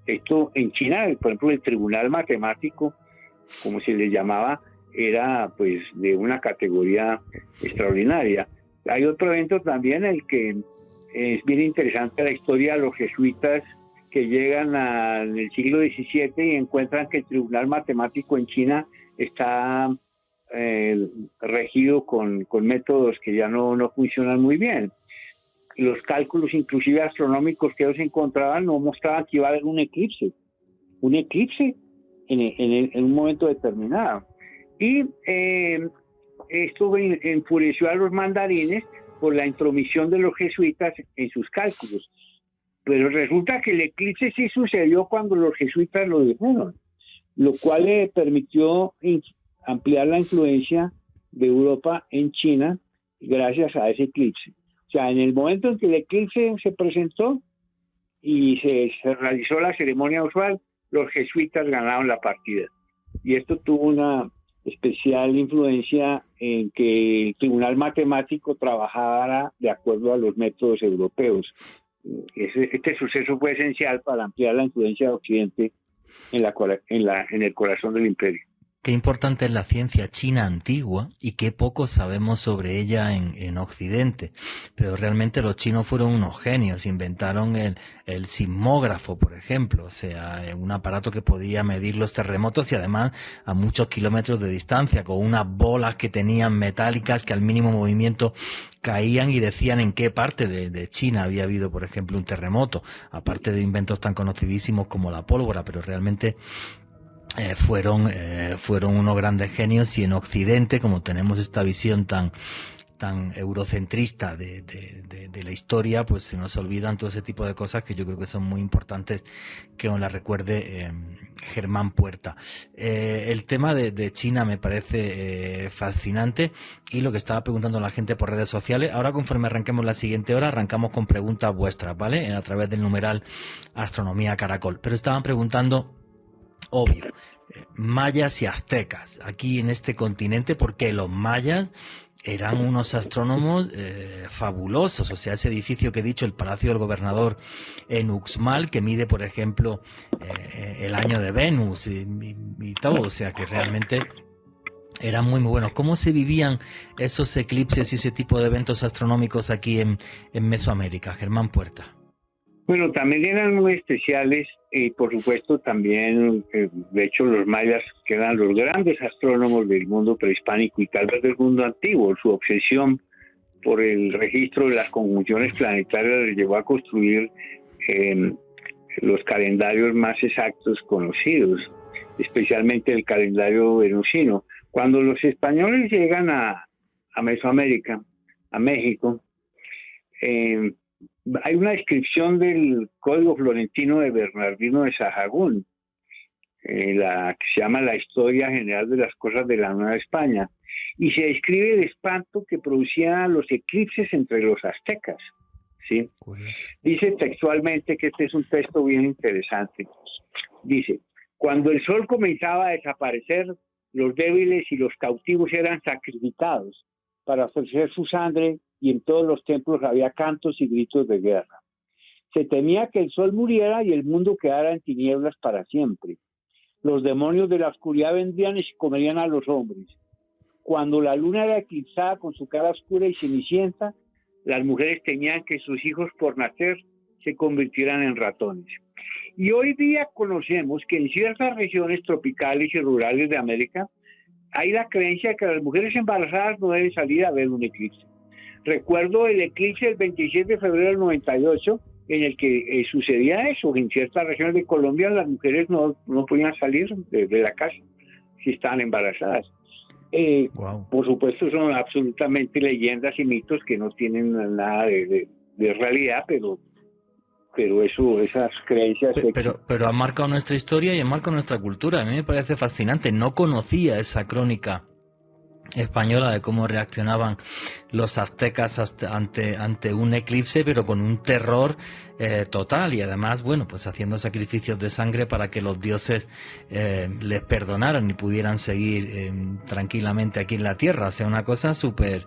Esto en China, por ejemplo, el tribunal matemático, como se le llamaba, era pues de una categoría extraordinaria. Hay otro evento también, el que es bien interesante, la historia de los jesuitas que llegan en el siglo XVII y encuentran que el tribunal matemático en China está regido con métodos que ya no funcionan muy bien. Los cálculos inclusive astronómicos que ellos encontraban no mostraban que iba a haber un eclipse en un momento determinado. Y esto enfureció a los mandarines por la intromisión de los jesuitas en sus cálculos. Pero resulta que el eclipse sí sucedió cuando los jesuitas lo dijeron, lo cual le permitió ampliar la influencia de Europa en China gracias a ese eclipse. O sea, en el momento en que el eclipse se presentó y se realizó la ceremonia usual, los jesuitas ganaron la partida. Y esto tuvo una especial influencia en que el tribunal matemático trabajara de acuerdo a los métodos europeos. Este suceso fue esencial para ampliar la influencia de Occidente en el corazón del imperio. Qué importante es la ciencia china antigua y qué poco sabemos sobre ella en Occidente. Pero realmente los chinos fueron unos genios, inventaron el sismógrafo, por ejemplo, o sea, un aparato que podía medir los terremotos y además a muchos kilómetros de distancia, con unas bolas que tenían metálicas que al mínimo movimiento caían y decían en qué parte de China había habido, por ejemplo, un terremoto, aparte de inventos tan conocidísimos como la pólvora, pero realmente fueron unos grandes genios. Y en Occidente, como tenemos esta visión tan eurocentrista de la historia, pues se nos olvidan todo ese tipo de cosas que yo creo que son muy importantes que nos las recuerde Germán Puerta. El tema de China me parece fascinante, y lo que estaba preguntando la gente por redes sociales, ahora conforme arranquemos la siguiente hora, arrancamos con preguntas vuestras, ¿vale? A través del numeral Astronomía Caracol. Pero estaban preguntando, obvio, mayas y aztecas aquí en este continente, porque los mayas eran unos astrónomos fabulosos. O sea, ese edificio que he dicho, el Palacio del Gobernador en Uxmal, que mide, por ejemplo, el año de Venus y todo. O sea, que realmente eran muy buenos. ¿Cómo se vivían esos eclipses y ese tipo de eventos astronómicos aquí en Mesoamérica? Germán Puerta. Bueno, también eran muy especiales y por supuesto también, de hecho, los mayas, que eran los grandes astrónomos del mundo prehispánico y tal vez del mundo antiguo, su obsesión por el registro de las conjunciones planetarias les llevó a construir los calendarios más exactos conocidos, especialmente el calendario venusino. Cuando los españoles llegan a Mesoamérica, a México, hay una descripción del Código Florentino de Bernardino de Sahagún, la que se llama La Historia General de las Cosas de la Nueva España, y se describe el espanto que producían los eclipses entre los aztecas, ¿sí? Dice textualmente, que este es un texto bien interesante, dice: cuando el sol comenzaba a desaparecer, los débiles y los cautivos eran sacrificados para ofrecer su sangre y en todos los templos había cantos y gritos de guerra. Se temía que el sol muriera y el mundo quedara en tinieblas para siempre. Los demonios de la oscuridad vendrían y se comerían a los hombres. Cuando la luna era eclipsada con su cara oscura y cenicienta, las mujeres temían que sus hijos por nacer se convirtieran en ratones. Y hoy día conocemos que en ciertas regiones tropicales y rurales de América hay la creencia de que las mujeres embarazadas no deben salir a ver un eclipse. Recuerdo el eclipse del 27 de febrero del 98, en el que sucedía eso. En ciertas regiones de Colombia las mujeres no podían salir de la casa si estaban embarazadas. Wow. Por supuesto son absolutamente leyendas y mitos que no tienen nada de realidad, pero esas creencias... Pero ha marcado nuestra historia y ha marcado nuestra cultura. A mí me parece fascinante. No conocía esa crónica española de cómo reaccionaban los aztecas ante un eclipse, pero con un terror total, y además, bueno, pues haciendo sacrificios de sangre para que los dioses les perdonaran y pudieran seguir tranquilamente aquí en la tierra. O sea, una cosa súper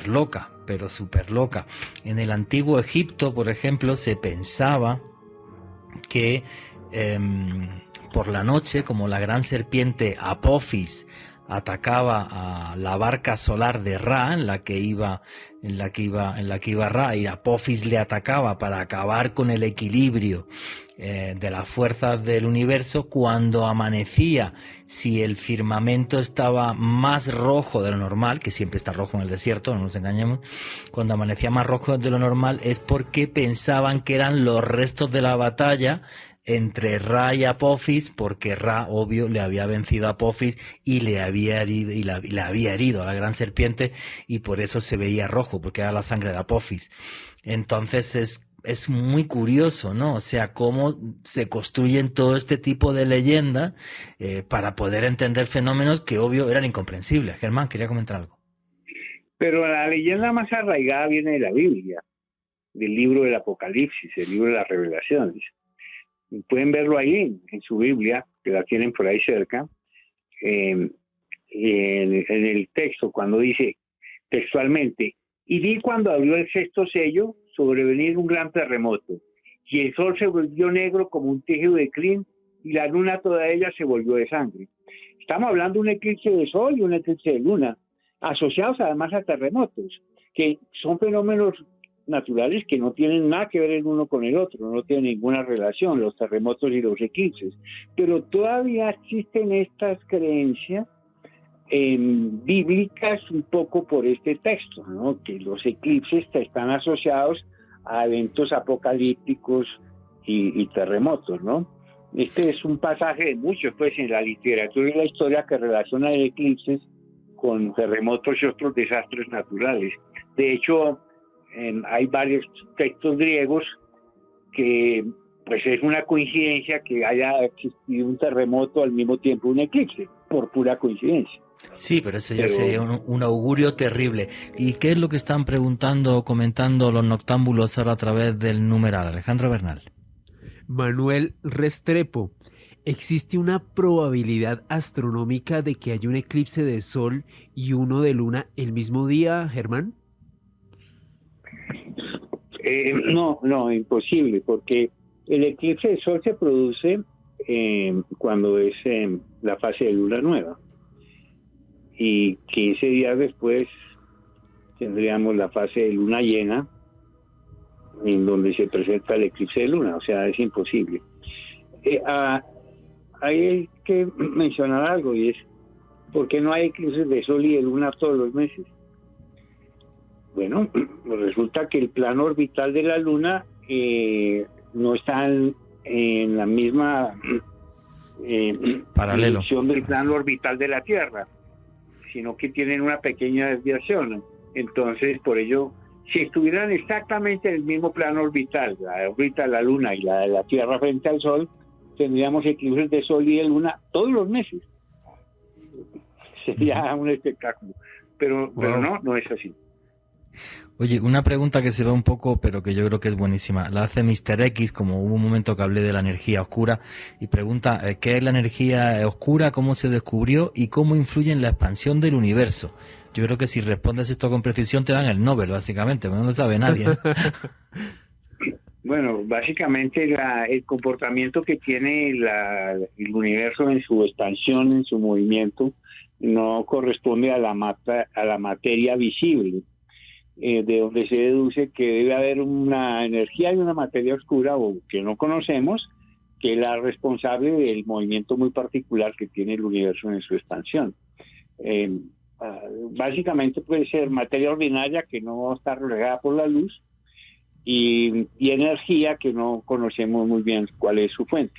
loca, pero súper loca. En el antiguo Egipto, por ejemplo, se pensaba que por la noche, como la gran serpiente Apophis atacaba a la barca solar de Ra, en la que iba Ra, y Apophis le atacaba para acabar con el equilibrio de las fuerzas del universo. Cuando amanecía, si el firmamento estaba más rojo de lo normal, que siempre está rojo en el desierto, no nos engañemos, cuando amanecía más rojo de lo normal es porque pensaban que eran los restos de la batalla entre Ra y Apophis, porque Ra, obvio, le había vencido a Apophis y le había herido a la gran serpiente, y por eso se veía rojo, porque era la sangre de Apophis. Entonces es muy curioso, ¿no? O sea, cómo se construyen todo este tipo de leyendas para poder entender fenómenos que, obvio, eran incomprensibles. Germán, quería comentar algo. Pero la leyenda más arraigada viene de la Biblia, del libro del Apocalipsis, el libro de las Revelaciones. Pueden verlo ahí en su Biblia, que la tienen por ahí cerca, en el texto, cuando dice textualmente: y vi cuando abrió el sexto sello sobrevenir un gran terremoto, y el sol se volvió negro como un tejido de crin, y la luna toda ella se volvió de sangre. Estamos hablando de un eclipse de sol y un eclipse de luna, asociados además a terremotos, que son fenómenos naturales que no tienen nada que ver el uno con el otro, no tienen ninguna relación, los terremotos y los eclipses, pero todavía existen estas creencias bíblicas un poco por este texto, ¿no? Que los eclipses están asociados a eventos apocalípticos y terremotos, ¿no? Este es un pasaje de muchos, pues, en la literatura y la historia, que relaciona eclipses con terremotos y otros desastres naturales. De hecho, hay varios textos griegos que, pues, es una coincidencia que haya existido un terremoto al mismo tiempo un eclipse, por pura coincidencia. Sí, pero eso ya sería un augurio terrible. ¿Y qué es lo que están preguntando o comentando los noctámbulos ahora a través del numeral? Alejandro Bernal. Manuel Restrepo, ¿existe una probabilidad astronómica de que haya un eclipse de sol y uno de luna el mismo día, Germán? No, imposible, porque el eclipse de sol se produce cuando es la fase de luna nueva, y 15 días después tendríamos la fase de luna llena, en donde se presenta el eclipse de luna. O sea, es imposible. Hay que mencionar algo, y es: ¿por qué no hay eclipses de sol y de luna todos los meses? Bueno, pues resulta que el plano orbital de la luna no está en la misma dirección del plano orbital de la Tierra, sino que tienen una pequeña desviación. Entonces, por ello, si estuvieran exactamente en el mismo plano orbital, la órbita de la luna y la de la Tierra frente al Sol, tendríamos eclipses de sol y de luna todos los meses. Sería un espectáculo. Pero no es así. Oye, una pregunta que se va un poco, pero que yo creo que es buenísima. La hace Mr. X, como hubo un momento que hablé de la energía oscura, y pregunta, ¿qué es la energía oscura? ¿Cómo se descubrió? ¿Y cómo influye en la expansión del universo? Yo creo que si respondes esto con precisión te dan el Nobel, básicamente, no lo sabe nadie, ¿no? Bueno, básicamente el comportamiento que tiene el universo en su expansión, en su movimiento, no corresponde a la materia visible, de donde se deduce que debe haber una energía y una materia oscura o que no conocemos, que es la responsable del movimiento muy particular que tiene el universo en su expansión. Básicamente puede ser materia ordinaria que no está reflejada por la luz y energía que no conocemos muy bien cuál es su fuente.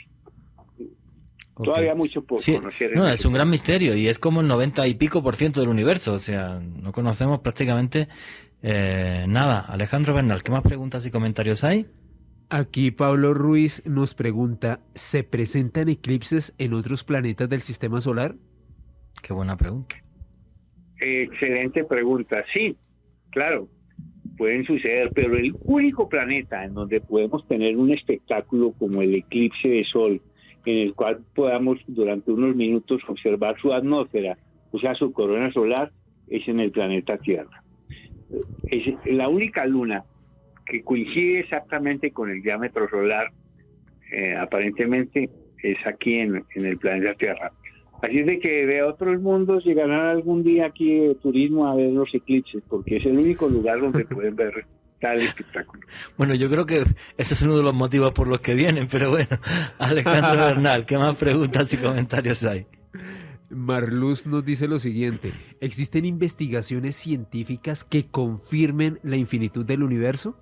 Okay. Todavía mucho por conocer. No, es un gran misterio y es como el 90 y pico % del universo, o sea, no conocemos prácticamente nada. Alejandro Bernal, ¿qué más preguntas y comentarios hay? Aquí Pablo Ruiz nos pregunta, ¿se presentan eclipses en otros planetas del sistema solar? Qué buena pregunta. Excelente pregunta. Sí, claro, pueden suceder, pero el único planeta en donde podemos tener un espectáculo como el eclipse de sol, en el cual podamos durante unos minutos observar su atmósfera, o sea, su corona solar, es en el planeta Tierra. Es la única luna que coincide exactamente con el diámetro solar, aparentemente es aquí en el planeta Tierra. Así es de que de otros mundos llegarán algún día aquí de turismo a ver los eclipses, porque es el único lugar donde pueden ver tal espectáculo. Bueno, yo creo que ese es uno de los motivos por los que vienen, pero bueno, Alejandro Bernal, ¿qué más preguntas y comentarios hay? Marluz nos dice lo siguiente, ¿existen investigaciones científicas que confirmen la infinitud del universo?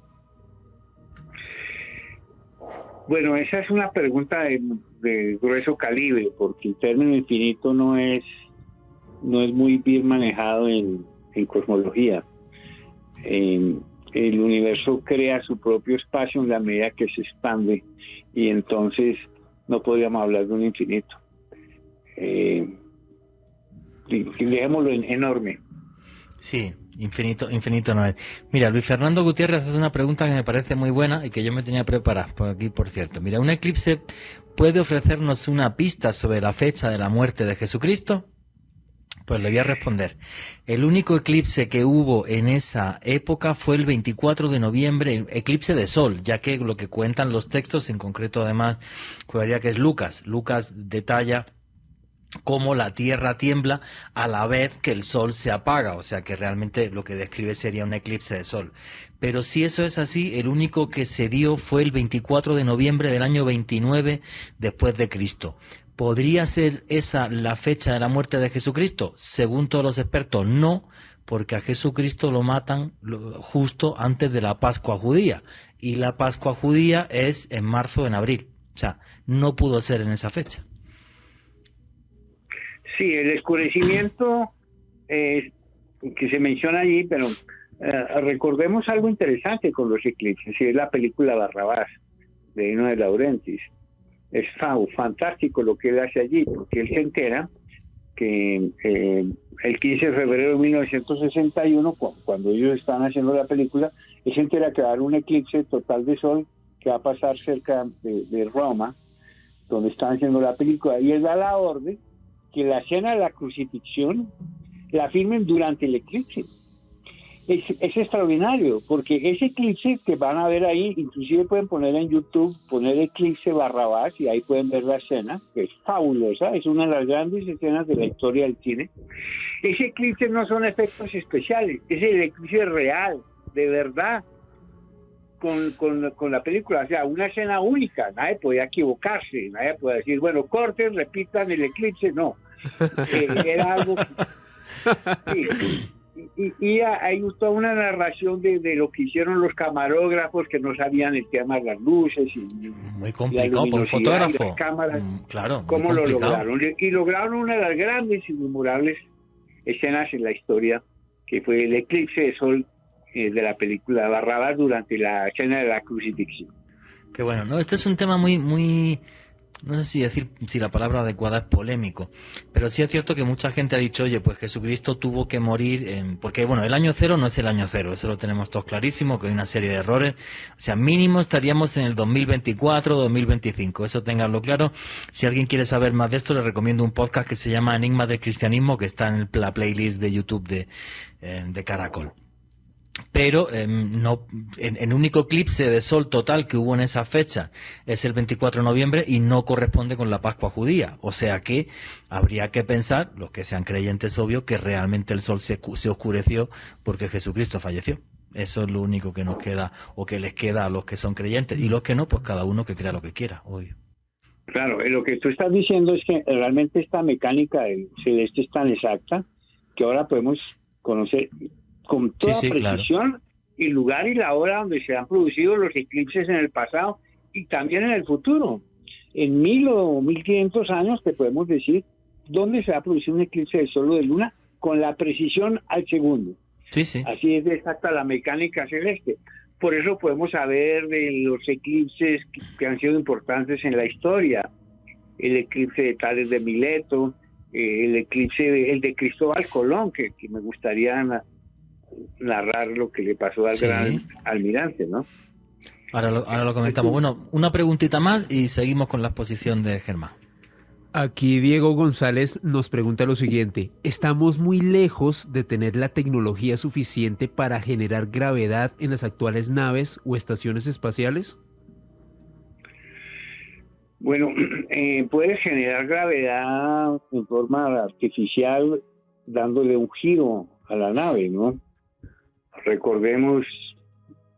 Bueno, esa es una pregunta de grueso calibre, porque el término infinito no es muy bien manejado en cosmología. El universo crea su propio espacio en la medida que se expande y entonces no podríamos hablar de un infinito. Dejémoslo en enorme. Sí, infinito no es. Mira, Luis Fernando Gutiérrez hace una pregunta que me parece muy buena y que yo me tenía preparada por aquí, por cierto. Mira, ¿un eclipse puede ofrecernos una pista sobre la fecha de la muerte de Jesucristo? Pues le voy a responder. El único eclipse que hubo en esa época fue el 24 de noviembre, eclipse de sol, ya que lo que cuentan los textos, en concreto además, juraría que es Lucas. Lucas detalla cómo la tierra tiembla a la vez que el sol se apaga, o sea que realmente lo que describe sería un eclipse de sol. Pero si eso es así, el único que se dio fue el 24 de noviembre del año 29 después de Cristo. ¿Podría ser esa la fecha de la muerte de Jesucristo? Según todos los expertos, no, porque a Jesucristo lo matan justo antes de la Pascua judía, y la Pascua judía es en marzo o en abril, o sea, no pudo ser en esa fecha. Sí, el oscurecimiento que se menciona allí, pero recordemos algo interesante con los eclipses, y es la película Barrabás, de Dino de Laurentiis. Es fantástico lo que él hace allí, porque él se entera que el 15 de febrero de 1961, cuando ellos están haciendo la película, él se entera que va a haber un eclipse total de sol que va a pasar cerca de Roma, donde están haciendo la película, y él da la orden que la escena de la crucifixión la filmen durante el eclipse. Es extraordinario, porque ese eclipse que van a ver ahí, inclusive pueden poner en YouTube, poner eclipse Barrabás, y ahí pueden ver la escena, que es fabulosa, es una de las grandes escenas de la historia del cine. Ese eclipse no son efectos especiales, es el eclipse real, de verdad, con la película, o sea, una escena única, nadie podía equivocarse, nadie podía decir, bueno, corten, repitan el eclipse, no. Era algo... Sí. Y hay toda una narración de lo que hicieron los camarógrafos que no sabían el tema de las luces y muy complicado por un fotógrafo, las cámaras, claro, cómo lo lograron, y lograron una de las grandes y memorables escenas en la historia, que fue el eclipse de sol de la película Barrabás durante la escena de la crucifixión. Qué bueno, no, este es un tema muy no sé si decir si la palabra adecuada es polémico, pero sí es cierto que mucha gente ha dicho, oye, pues Jesucristo tuvo que morir, porque bueno, el año cero no es el año cero, eso lo tenemos todos clarísimo, que hay una serie de errores, o sea, mínimo estaríamos en el 2024, 2025, eso ténganlo claro. Si alguien quiere saber más de esto, le recomiendo un podcast que se llama Enigmas del Cristianismo, que está en la playlist de YouTube de Caracol. Pero no, el único eclipse de sol total que hubo en esa fecha es el 24 de noviembre y no corresponde con la Pascua judía. O sea que habría que pensar, los que sean creyentes, obvio, que realmente el sol se oscureció porque Jesucristo falleció. Eso es lo único que nos queda o que les queda a los que son creyentes. Y los que no, pues cada uno que crea lo que quiera, obvio. Claro, lo que tú estás diciendo es que realmente esta mecánica del celeste es tan exacta que ahora podemos conocer con toda precisión, claro, el lugar y la hora donde se han producido los eclipses en el pasado y también en el futuro. En 1000 o 1500 años te podemos decir dónde se va a producir un eclipse de sol o de luna con la precisión al segundo. Sí, sí. Así es de exacta la mecánica celeste. Por eso podemos saber de los eclipses que han sido importantes en la historia. El eclipse de Tales de Mileto, el eclipse el de Cristóbal Colón, que me gustaría narrar lo que le pasó al gran almirante, ¿no? Ahora lo comentamos. Bueno, una preguntita más y seguimos con la exposición de Germán. Aquí Diego González nos pregunta lo siguiente: ¿estamos muy lejos de tener la tecnología suficiente para generar gravedad en las actuales naves o estaciones espaciales? Bueno, puedes generar gravedad en forma artificial dándole un giro a la nave, ¿no? Recordemos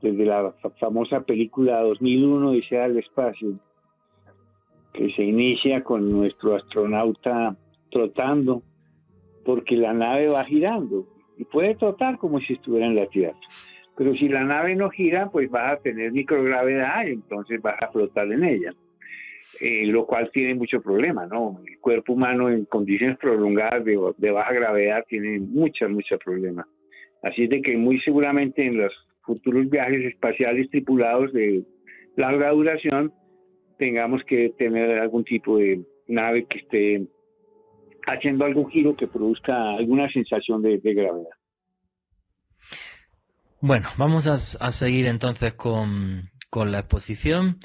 desde la famosa película 2001, Odisea del Espacio, que se inicia con nuestro astronauta trotando, porque la nave va girando y puede trotar como si estuviera en la Tierra. Pero si la nave no gira, pues vas a tener microgravedad y entonces vas a flotar en ella, lo cual tiene mucho problema, ¿no? El cuerpo humano en condiciones prolongadas de baja gravedad tiene muchos problemas. Así es de que muy seguramente en los futuros viajes espaciales tripulados de larga duración tengamos que tener algún tipo de nave que esté haciendo algún giro que produzca alguna sensación de gravedad. Bueno, vamos a seguir entonces con la exposición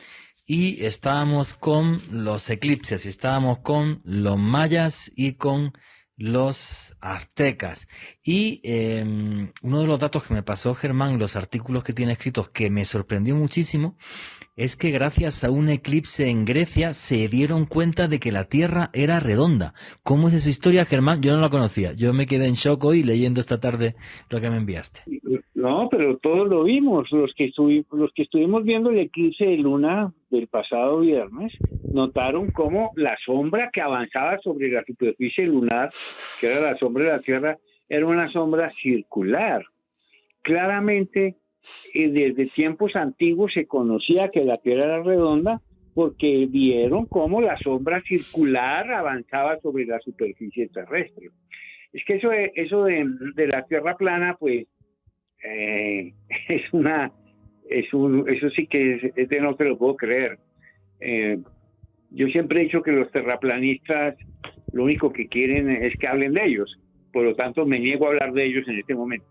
y estábamos con los eclipses, estábamos con los mayas y con los aztecas. Y uno de los datos que me pasó Germán, los artículos que tiene escritos, que me sorprendió muchísimo, es que gracias a un eclipse en Grecia se dieron cuenta de que la Tierra era redonda. ¿Cómo es esa historia, Germán? Yo no la conocía. Yo me quedé en shock hoy leyendo esta tarde lo que me enviaste. No, pero todos lo vimos. Los que estuvimos viendo el eclipse de luna del pasado viernes, notaron cómo la sombra que avanzaba sobre la superficie lunar, que era la sombra de la Tierra, era una sombra circular. Claramente, desde tiempos antiguos se conocía que la Tierra era redonda porque vieron cómo la sombra circular avanzaba sobre la superficie terrestre. Es que eso de la Tierra plana, pues, eso sí que es de no te lo puedo creer. Yo siempre he dicho que los terraplanistas lo único que quieren es que hablen de ellos, por lo tanto me niego a hablar de ellos en este momento.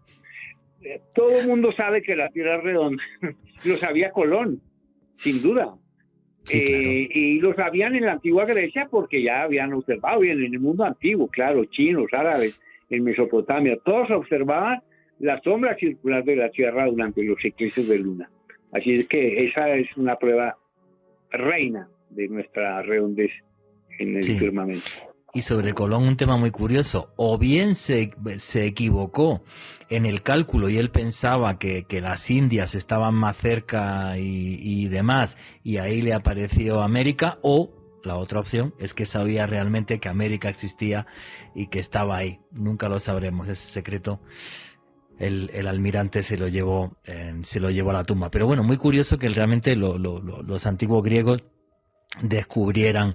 Todo el mundo sabe que la Tierra es redonda, lo sabía Colón, sin duda. Sí, claro. Y lo sabían en la antigua Grecia porque ya habían observado, y en el mundo antiguo, claro, chinos, árabes, en Mesopotamia, todos observaban la sombra circular de la Tierra durante los eclipses de luna. Así es que esa es una prueba reina de nuestra redondez en el firmamento. Y sobre Colón un tema muy curioso, o bien se equivocó en el cálculo y él pensaba que las Indias estaban más cerca y demás, y ahí le apareció América, o la otra opción es que sabía realmente que América existía y que estaba ahí. Nunca lo sabremos, ese secreto el almirante se lo llevó a la tumba. Pero bueno, muy curioso que realmente los antiguos griegos descubrieran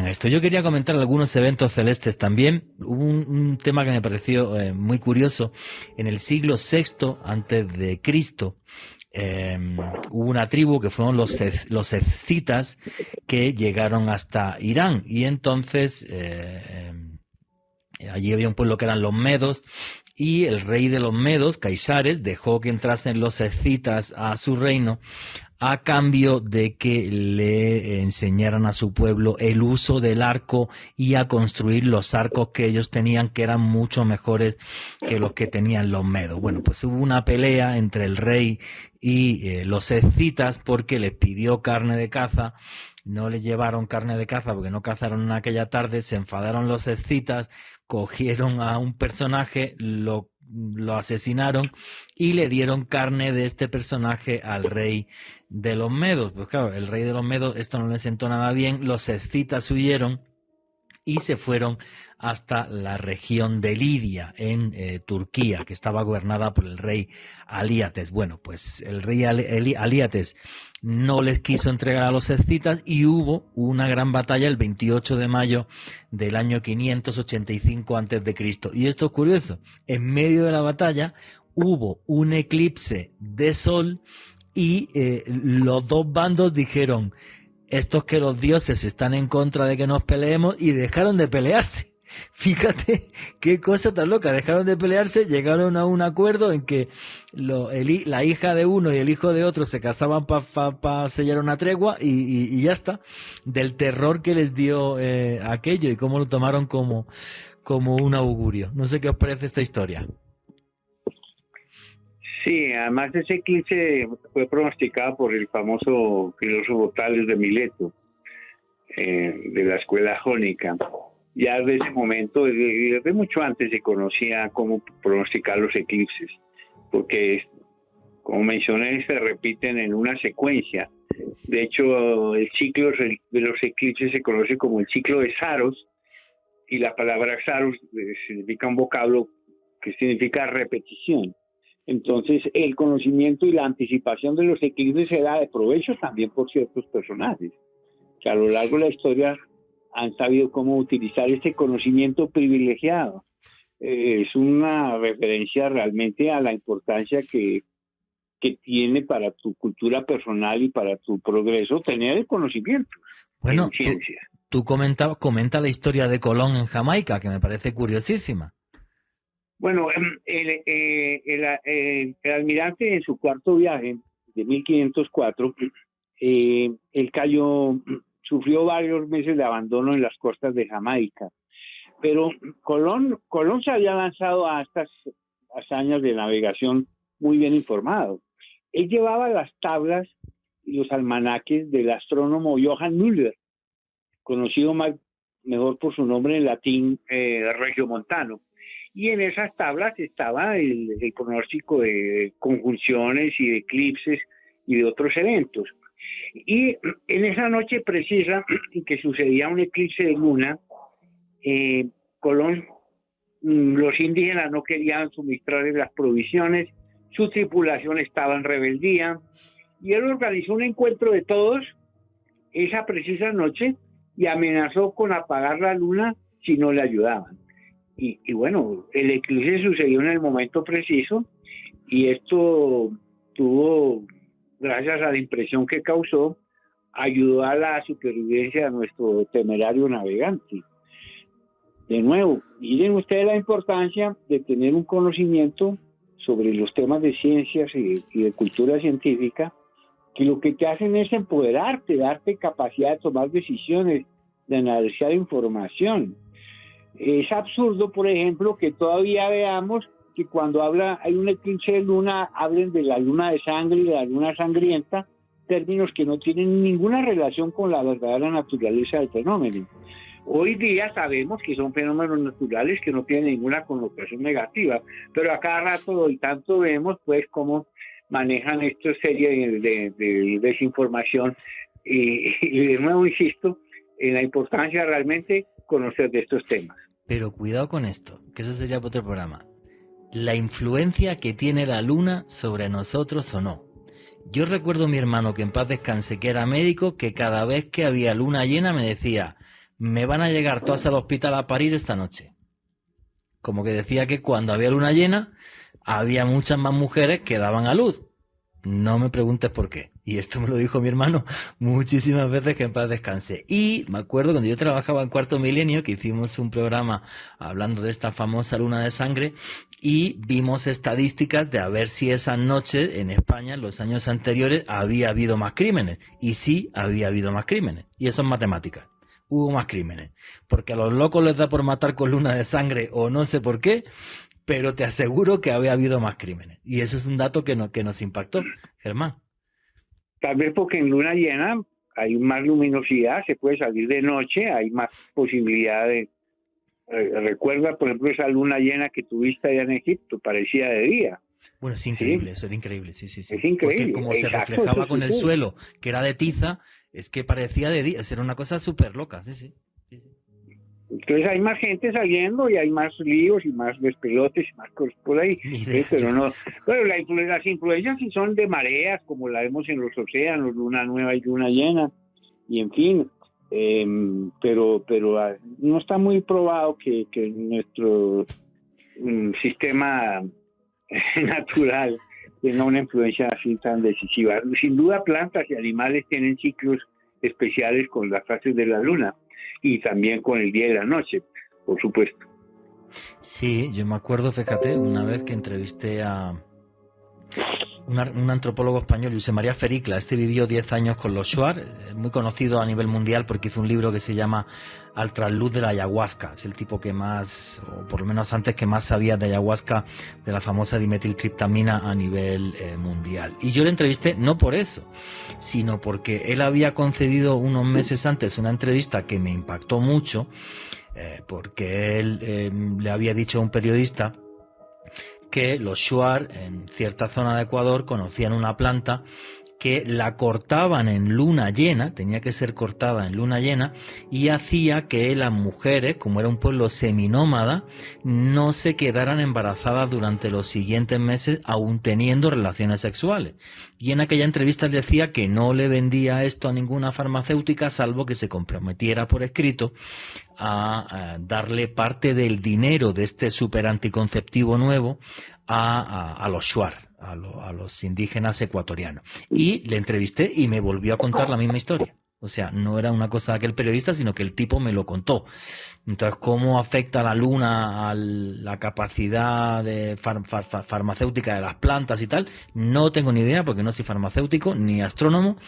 esto. Yo quería comentar algunos eventos celestes también. Hubo un tema que me pareció muy curioso. En el siglo VI antes de Cristo hubo una tribu que fueron los escitas que llegaron hasta Irán y entonces allí había un pueblo que eran los medos y el rey de los medos, Caisares, dejó que entrasen los escitas a su reino a cambio de que le enseñaran a su pueblo el uso del arco y a construir los arcos que ellos tenían, que eran mucho mejores que los que tenían los medos. Bueno, pues hubo una pelea entre el rey y los escitas porque les pidió carne de caza. No les llevaron carne de caza porque no cazaron en aquella tarde, se enfadaron los escitas, cogieron a un personaje, lo asesinaron y le dieron carne de este personaje al rey de los medos. Pues claro, el rey de los medos esto no le sentó nada bien, los escitas huyeron y se fueron hasta la región de Lidia, en Turquía, que estaba gobernada por el rey Aliates. Bueno, pues el rey Aliates no les quiso entregar a los escitas y hubo una gran batalla el 28 de mayo del año 585 a.C. Y esto es curioso, en medio de la batalla hubo un eclipse de sol y los dos bandos dijeron: estos que los dioses están en contra de que nos peleemos, y dejaron de pelearse. Fíjate qué cosa tan loca, dejaron de pelearse, llegaron a un acuerdo en que la hija de uno y el hijo de otro se casaban para sellar una tregua y ya está, del terror que les dio aquello y cómo lo tomaron como un augurio. No sé qué os parece esta historia. Sí, además ese eclipse fue pronosticado por el famoso filósofo Tales de Mileto, de la escuela jónica. Ya desde ese momento, desde mucho antes, se conocía cómo pronosticar los eclipses, porque, como mencioné, se repiten en una secuencia. De hecho, el ciclo de los eclipses se conoce como el ciclo de Saros, y la palabra Saros significa un vocablo que significa repetición. Entonces, el conocimiento y la anticipación de los eclipses se da de provecho también por ciertos personajes, que a lo largo de la historia han sabido cómo utilizar este conocimiento privilegiado. Es una referencia realmente a la importancia que tiene para tu cultura personal y para tu progreso tener el conocimiento. Bueno, en ciencias. tú comenta la historia de Colón en Jamaica, que me parece curiosísima. Bueno, el almirante en su cuarto viaje de 1504, él sufrió varios meses de abandono en las costas de Jamaica, pero Colón se había lanzado a estas hazañas de navegación muy bien informado. Él llevaba las tablas y los almanaques del astrónomo Johann Müller, conocido mejor por su nombre en latín regiomontano. Y en esas tablas estaba el pronóstico de conjunciones y de eclipses y de otros eventos. Y en esa noche precisa en que sucedía un eclipse de luna, Colón, los indígenas no querían suministrarles las provisiones, su tripulación estaba en rebeldía, y él organizó un encuentro de todos esa precisa noche y amenazó con apagar la luna si no le ayudaban. Y bueno, el eclipse sucedió en el momento preciso y esto tuvo, gracias a la impresión que causó, ayudó a la supervivencia de nuestro temerario navegante. De nuevo, miren ustedes la importancia de tener un conocimiento sobre los temas de ciencias y de cultura científica, que lo que te hacen es empoderarte, darte capacidad de tomar decisiones, de analizar información. Es absurdo, por ejemplo, que todavía veamos que cuando hay un eclipse de luna, hablen de la luna de sangre y de la luna sangrienta, términos que no tienen ninguna relación con la verdadera naturaleza del fenómeno. Hoy día sabemos que son fenómenos naturales que no tienen ninguna connotación negativa, pero a cada rato y tanto vemos pues cómo manejan esta serie de desinformación y de nuevo insisto en la importancia realmente conocer de estos temas. Pero cuidado con esto, que eso sería para otro programa. La influencia que tiene la luna sobre nosotros o no. Yo recuerdo a mi hermano, que en paz descanse, que era médico, que cada vez que había luna llena me decía: me van a llegar todas al hospital a parir esta noche. Como que decía que cuando había luna llena había muchas más mujeres que daban a luz. No me preguntes por qué. Y esto me lo dijo mi hermano muchísimas veces, que en paz descanse. Y me acuerdo cuando yo trabajaba en Cuarto Milenio, que hicimos un programa hablando de esta famosa luna de sangre, y vimos estadísticas de a ver si esa noche en España, en los años anteriores, había habido más crímenes. Y sí, había habido más crímenes. Y eso es matemáticas. Hubo más crímenes. Porque a los locos les da por matar con luna de sangre o no sé por qué, pero te aseguro que había habido más crímenes. Y eso es un dato que nos impactó, Germán. Tal vez porque en luna llena hay más luminosidad, se puede salir de noche, hay más posibilidad de... recuerda, por ejemplo, esa luna llena que tuviste allá en Egipto, parecía de día. Bueno, es increíble, ¿Sí? eso era increíble, sí. Es increíble. Porque como Exacto, se reflejaba con el sucede. suelo, que era de tiza, es que parecía de día, era una cosa súper loca, sí. Entonces hay más gente saliendo y hay más líos y más despelotes y más cosas por ahí. Ni idea, Pero no, bueno, las influencias sí son de mareas, como la vemos en los océanos, luna nueva y luna llena, y en fin, pero no está muy probado que nuestro sistema natural tenga una influencia así tan decisiva. Sin duda plantas y animales tienen ciclos especiales con las fases de la luna y también con el día y la noche, por supuesto. Sí, yo me acuerdo, fíjate, una vez que entrevisté a un antropólogo español, José María Fericla. Este vivió 10 años con los Shuar, muy conocido a nivel mundial porque hizo un libro que se llama Al trasluz de la ayahuasca. Es el tipo que más, o por lo menos antes, que más sabía de ayahuasca, de la famosa dimetiltriptamina a nivel mundial. Y yo le entrevisté no por eso, sino porque él había concedido unos meses antes una entrevista que me impactó mucho, porque él le había dicho a un periodista que los Shuar en cierta zona de Ecuador conocían una planta que la cortaban en luna llena, tenía que ser cortada en luna llena, y hacía que las mujeres, como era un pueblo seminómada, no se quedaran embarazadas durante los siguientes meses, aún teniendo relaciones sexuales. Y en aquella entrevista él decía que no le vendía esto a ninguna farmacéutica, salvo que se comprometiera por escrito a darle parte del dinero de este super anticonceptivo nuevo a los Shuar, a los indígenas ecuatorianos. Y le entrevisté y me volvió a contar la misma historia. O sea, no era una cosa de aquel periodista, sino que el tipo me lo contó. Entonces, ¿cómo afecta la luna a la capacidad de farmacéutica de las plantas y tal? No tengo ni idea, porque no soy farmacéutico ni astrónomo,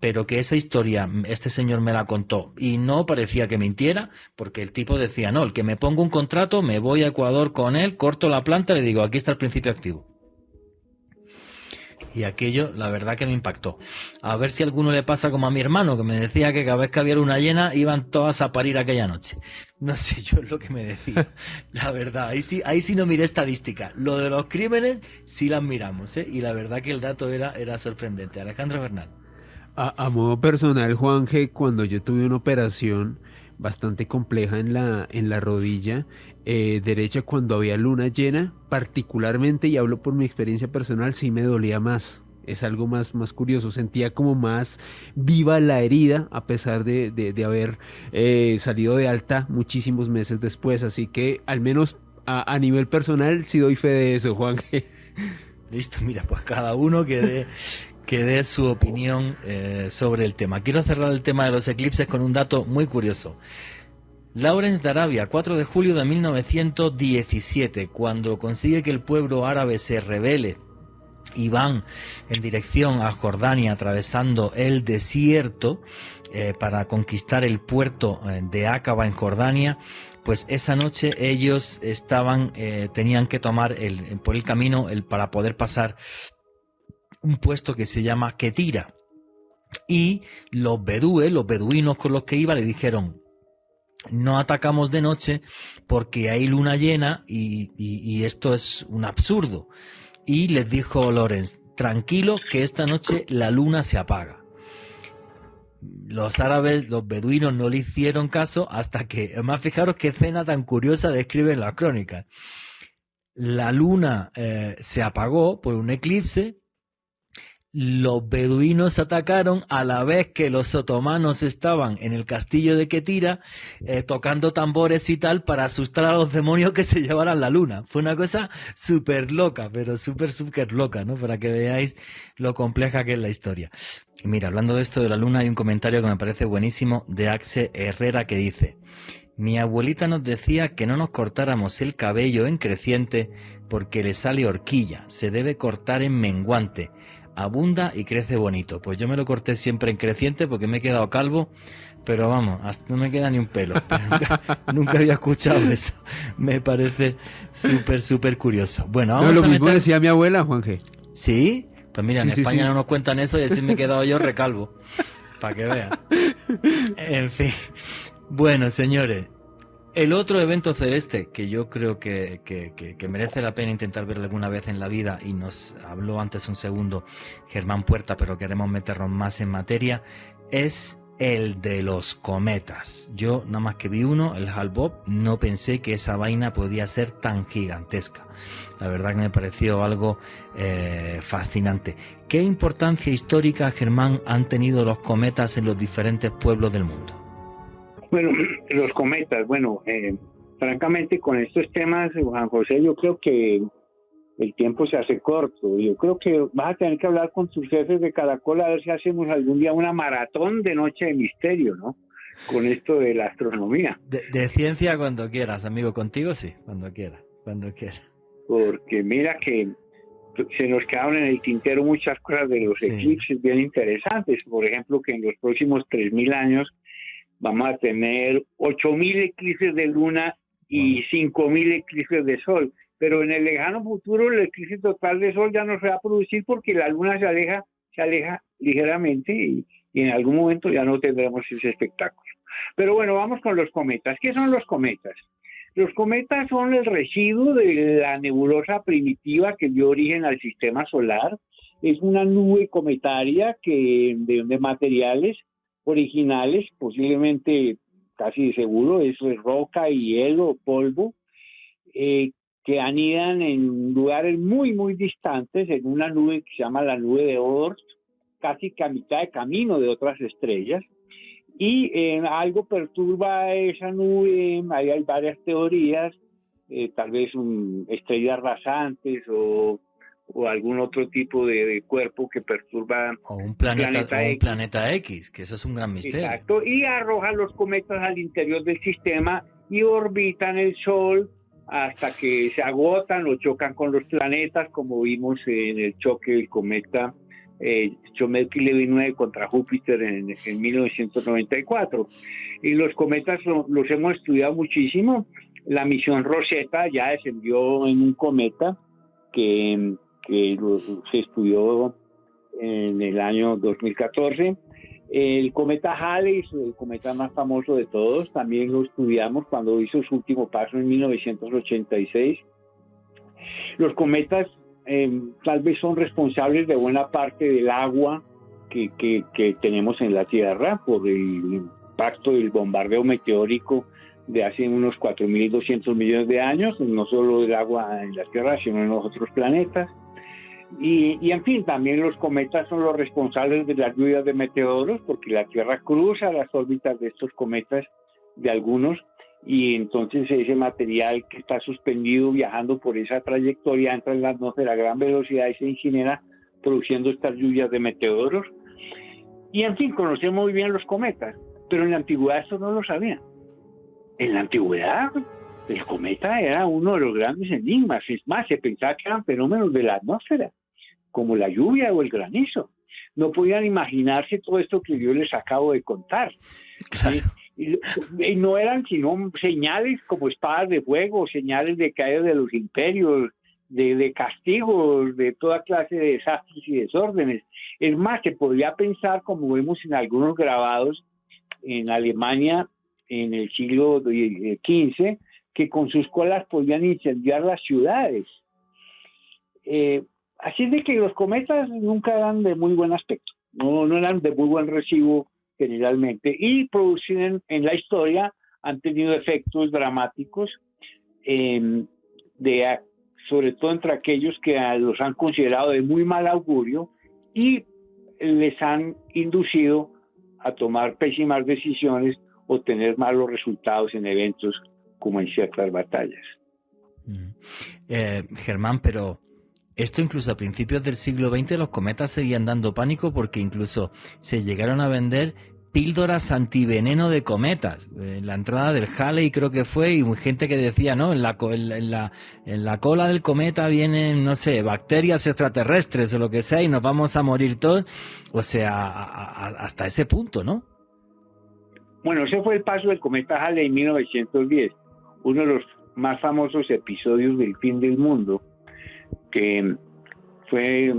pero que esa historia, este señor me la contó y no parecía que mintiera, porque el tipo decía, no, el que me ponga un contrato, me voy a Ecuador con él, corto la planta y le digo, aquí está el principio activo. Y aquello, la verdad que me impactó. A ver si a alguno le pasa como a mi hermano, que me decía que cada vez que había luna llena iban todas a parir aquella noche. No sé yo lo que me decía. La verdad, ahí sí no miré estadística. Lo de los crímenes sí las miramos, ¿eh? Y la verdad que el dato era sorprendente. Alejandro Bernal. A modo personal, Juanje, cuando yo tuve una operación bastante compleja en la rodilla derecha, cuando había luna llena, particularmente, y hablo por mi experiencia personal, sí me dolía más. Es algo más curioso, sentía como más viva la herida a pesar de haber salido de alta muchísimos meses después, así que al menos a nivel personal sí doy fe de eso, Juanje. Listo, mira, pues cada uno que dé su opinión sobre el tema. Quiero cerrar el tema de los eclipses con un dato muy curioso. Lawrence de Arabia, 4 de julio de 1917, cuando consigue que el pueblo árabe se rebele y van en dirección a Jordania atravesando el desierto para conquistar el puerto de Aqaba en Jordania, pues esa noche ellos tenían que tomar por el camino para poder pasar un puesto que se llama Ketira, y los beduinos con los que iba le dijeron, no atacamos de noche porque hay luna llena y esto es un absurdo. Y les dijo Lawrence, tranquilo que esta noche la luna se apaga. Los árabes, los beduinos no le hicieron caso hasta que, además fijaros qué escena tan curiosa describen las crónicas. La luna se apagó por un eclipse los beduinos atacaron a la vez que los otomanos estaban en el castillo de Ketira tocando tambores y tal para asustar a los demonios que se llevaran la luna. Fue una cosa súper loca, pero súper loca, ¿no? Para que veáis lo compleja que es la historia. Y mira, hablando de esto de la luna, hay un comentario que me parece buenísimo de Axe Herrera que dice: mi abuelita nos decía que no nos cortáramos el cabello en creciente porque le sale horquilla, se debe cortar en menguante, abunda y crece bonito. Pues yo me lo corté siempre en creciente porque me he quedado calvo, pero vamos, hasta no me queda ni un pelo. Nunca había escuchado eso. Me parece súper curioso. Bueno, vamos lo a mismo meter... decía mi abuela, Juanje. ¿Sí? Pues mira, Sí, en sí, España sí. no nos cuentan eso y así me he quedado yo recalvo. Para que vean. En fin. Bueno, señores, el otro evento celeste que yo creo que merece la pena intentar ver alguna vez en la vida, y nos habló antes un segundo Germán Puerta, pero queremos meternos más en materia, es el de los cometas. Yo nada más que vi uno, el Hale-Bopp, no pensé que esa vaina podía ser tan gigantesca. La verdad que me pareció algo fascinante. ¿Qué importancia histórica, Germán, han tenido los cometas en los diferentes pueblos del mundo? Bueno, los cometas, francamente con estos temas, Juan José, yo creo que el tiempo se hace corto. Yo creo que vas a tener que hablar con tus jefes de Caracol a ver si hacemos algún día una maratón de Noche de Misterio, ¿no? Con esto de la astronomía. De ciencia cuando quieras, amigo, contigo sí, cuando quieras. Porque mira que se nos quedaron en el tintero muchas cosas de los eclipses bien interesantes. Por ejemplo, que en los próximos 3.000 años vamos a tener 8.000 eclipses de luna y 5.000 eclipses de sol. Pero en el lejano futuro el eclipse total de sol ya no se va a producir porque la luna se aleja ligeramente y en algún momento ya no tendremos ese espectáculo. Pero bueno, vamos con los cometas. ¿Qué son los cometas? Los cometas son el residuo de la nebulosa primitiva que dio origen al sistema solar. Es una nube cometaria de materiales originales, posiblemente casi de seguro, eso es roca, hielo, polvo, que anidan en lugares muy distantes, en una nube que se llama la nube de Oort, casi que a mitad de camino de otras estrellas, y algo perturba esa nube. Ahí hay varias teorías, tal vez estrellas rasantes o algún otro tipo de cuerpo que perturba o un planeta X, que eso es un gran misterio. Exacto, y arroja los cometas al interior del sistema y orbitan el Sol hasta que se agotan o chocan con los planetas, como vimos en el choque del cometa Chomedky-Levy 9 contra Júpiter en 1994. Y los cometas los hemos estudiado muchísimo. La misión Rosetta ya descendió en un cometa que se estudió en el año 2014. El cometa Halley, el cometa más famoso de todos, también lo estudiamos cuando hizo su último paso en 1986. Los cometas tal vez son responsables de buena parte del agua que tenemos en la Tierra por el impacto del bombardeo meteórico de hace unos 4.200 millones de años, no solo el agua en la Tierra, sino en los otros planetas. Y en fin, también los cometas son los responsables de las lluvias de meteoros, porque la Tierra cruza las órbitas de estos cometas, de algunos, y entonces ese material que está suspendido viajando por esa trayectoria entra en la atmósfera a gran velocidad y se incinera, produciendo estas lluvias de meteoros. Y en fin, conocemos muy bien los cometas, pero en la antigüedad esto no lo sabían. En la antigüedad el cometa era uno de los grandes enigmas. Es más, se pensaba que eran fenómenos de la atmósfera, como la lluvia o el granizo. No podían imaginarse todo esto que yo les acabo de contar. Claro. Y no eran sino señales como espadas de fuego, señales de caída de los imperios, de castigos, de toda clase de desastres y desórdenes. Es más, se podría pensar, como vemos en algunos grabados en Alemania en el siglo XV, que con sus colas podían incendiar las ciudades. Así es de que los cometas nunca eran de muy buen aspecto, no eran de muy buen recibo generalmente, y producen en la historia, han tenido efectos dramáticos, sobre todo entre aquellos que los han considerado de muy mal augurio, y les han inducido a tomar pésimas decisiones o tener malos resultados en eventos como en ciertas batallas. Germán, pero esto incluso a principios del siglo XX los cometas seguían dando pánico porque incluso se llegaron a vender píldoras antiveneno de cometas. En la entrada del Halley creo que fue, y gente que decía, ¿no? En la cola del cometa vienen, no sé, bacterias extraterrestres o lo que sea y nos vamos a morir todos. O sea, hasta ese punto, ¿no? Bueno, ese fue el paso del cometa Halley en 1910, uno de los más famosos episodios del fin del mundo, que fue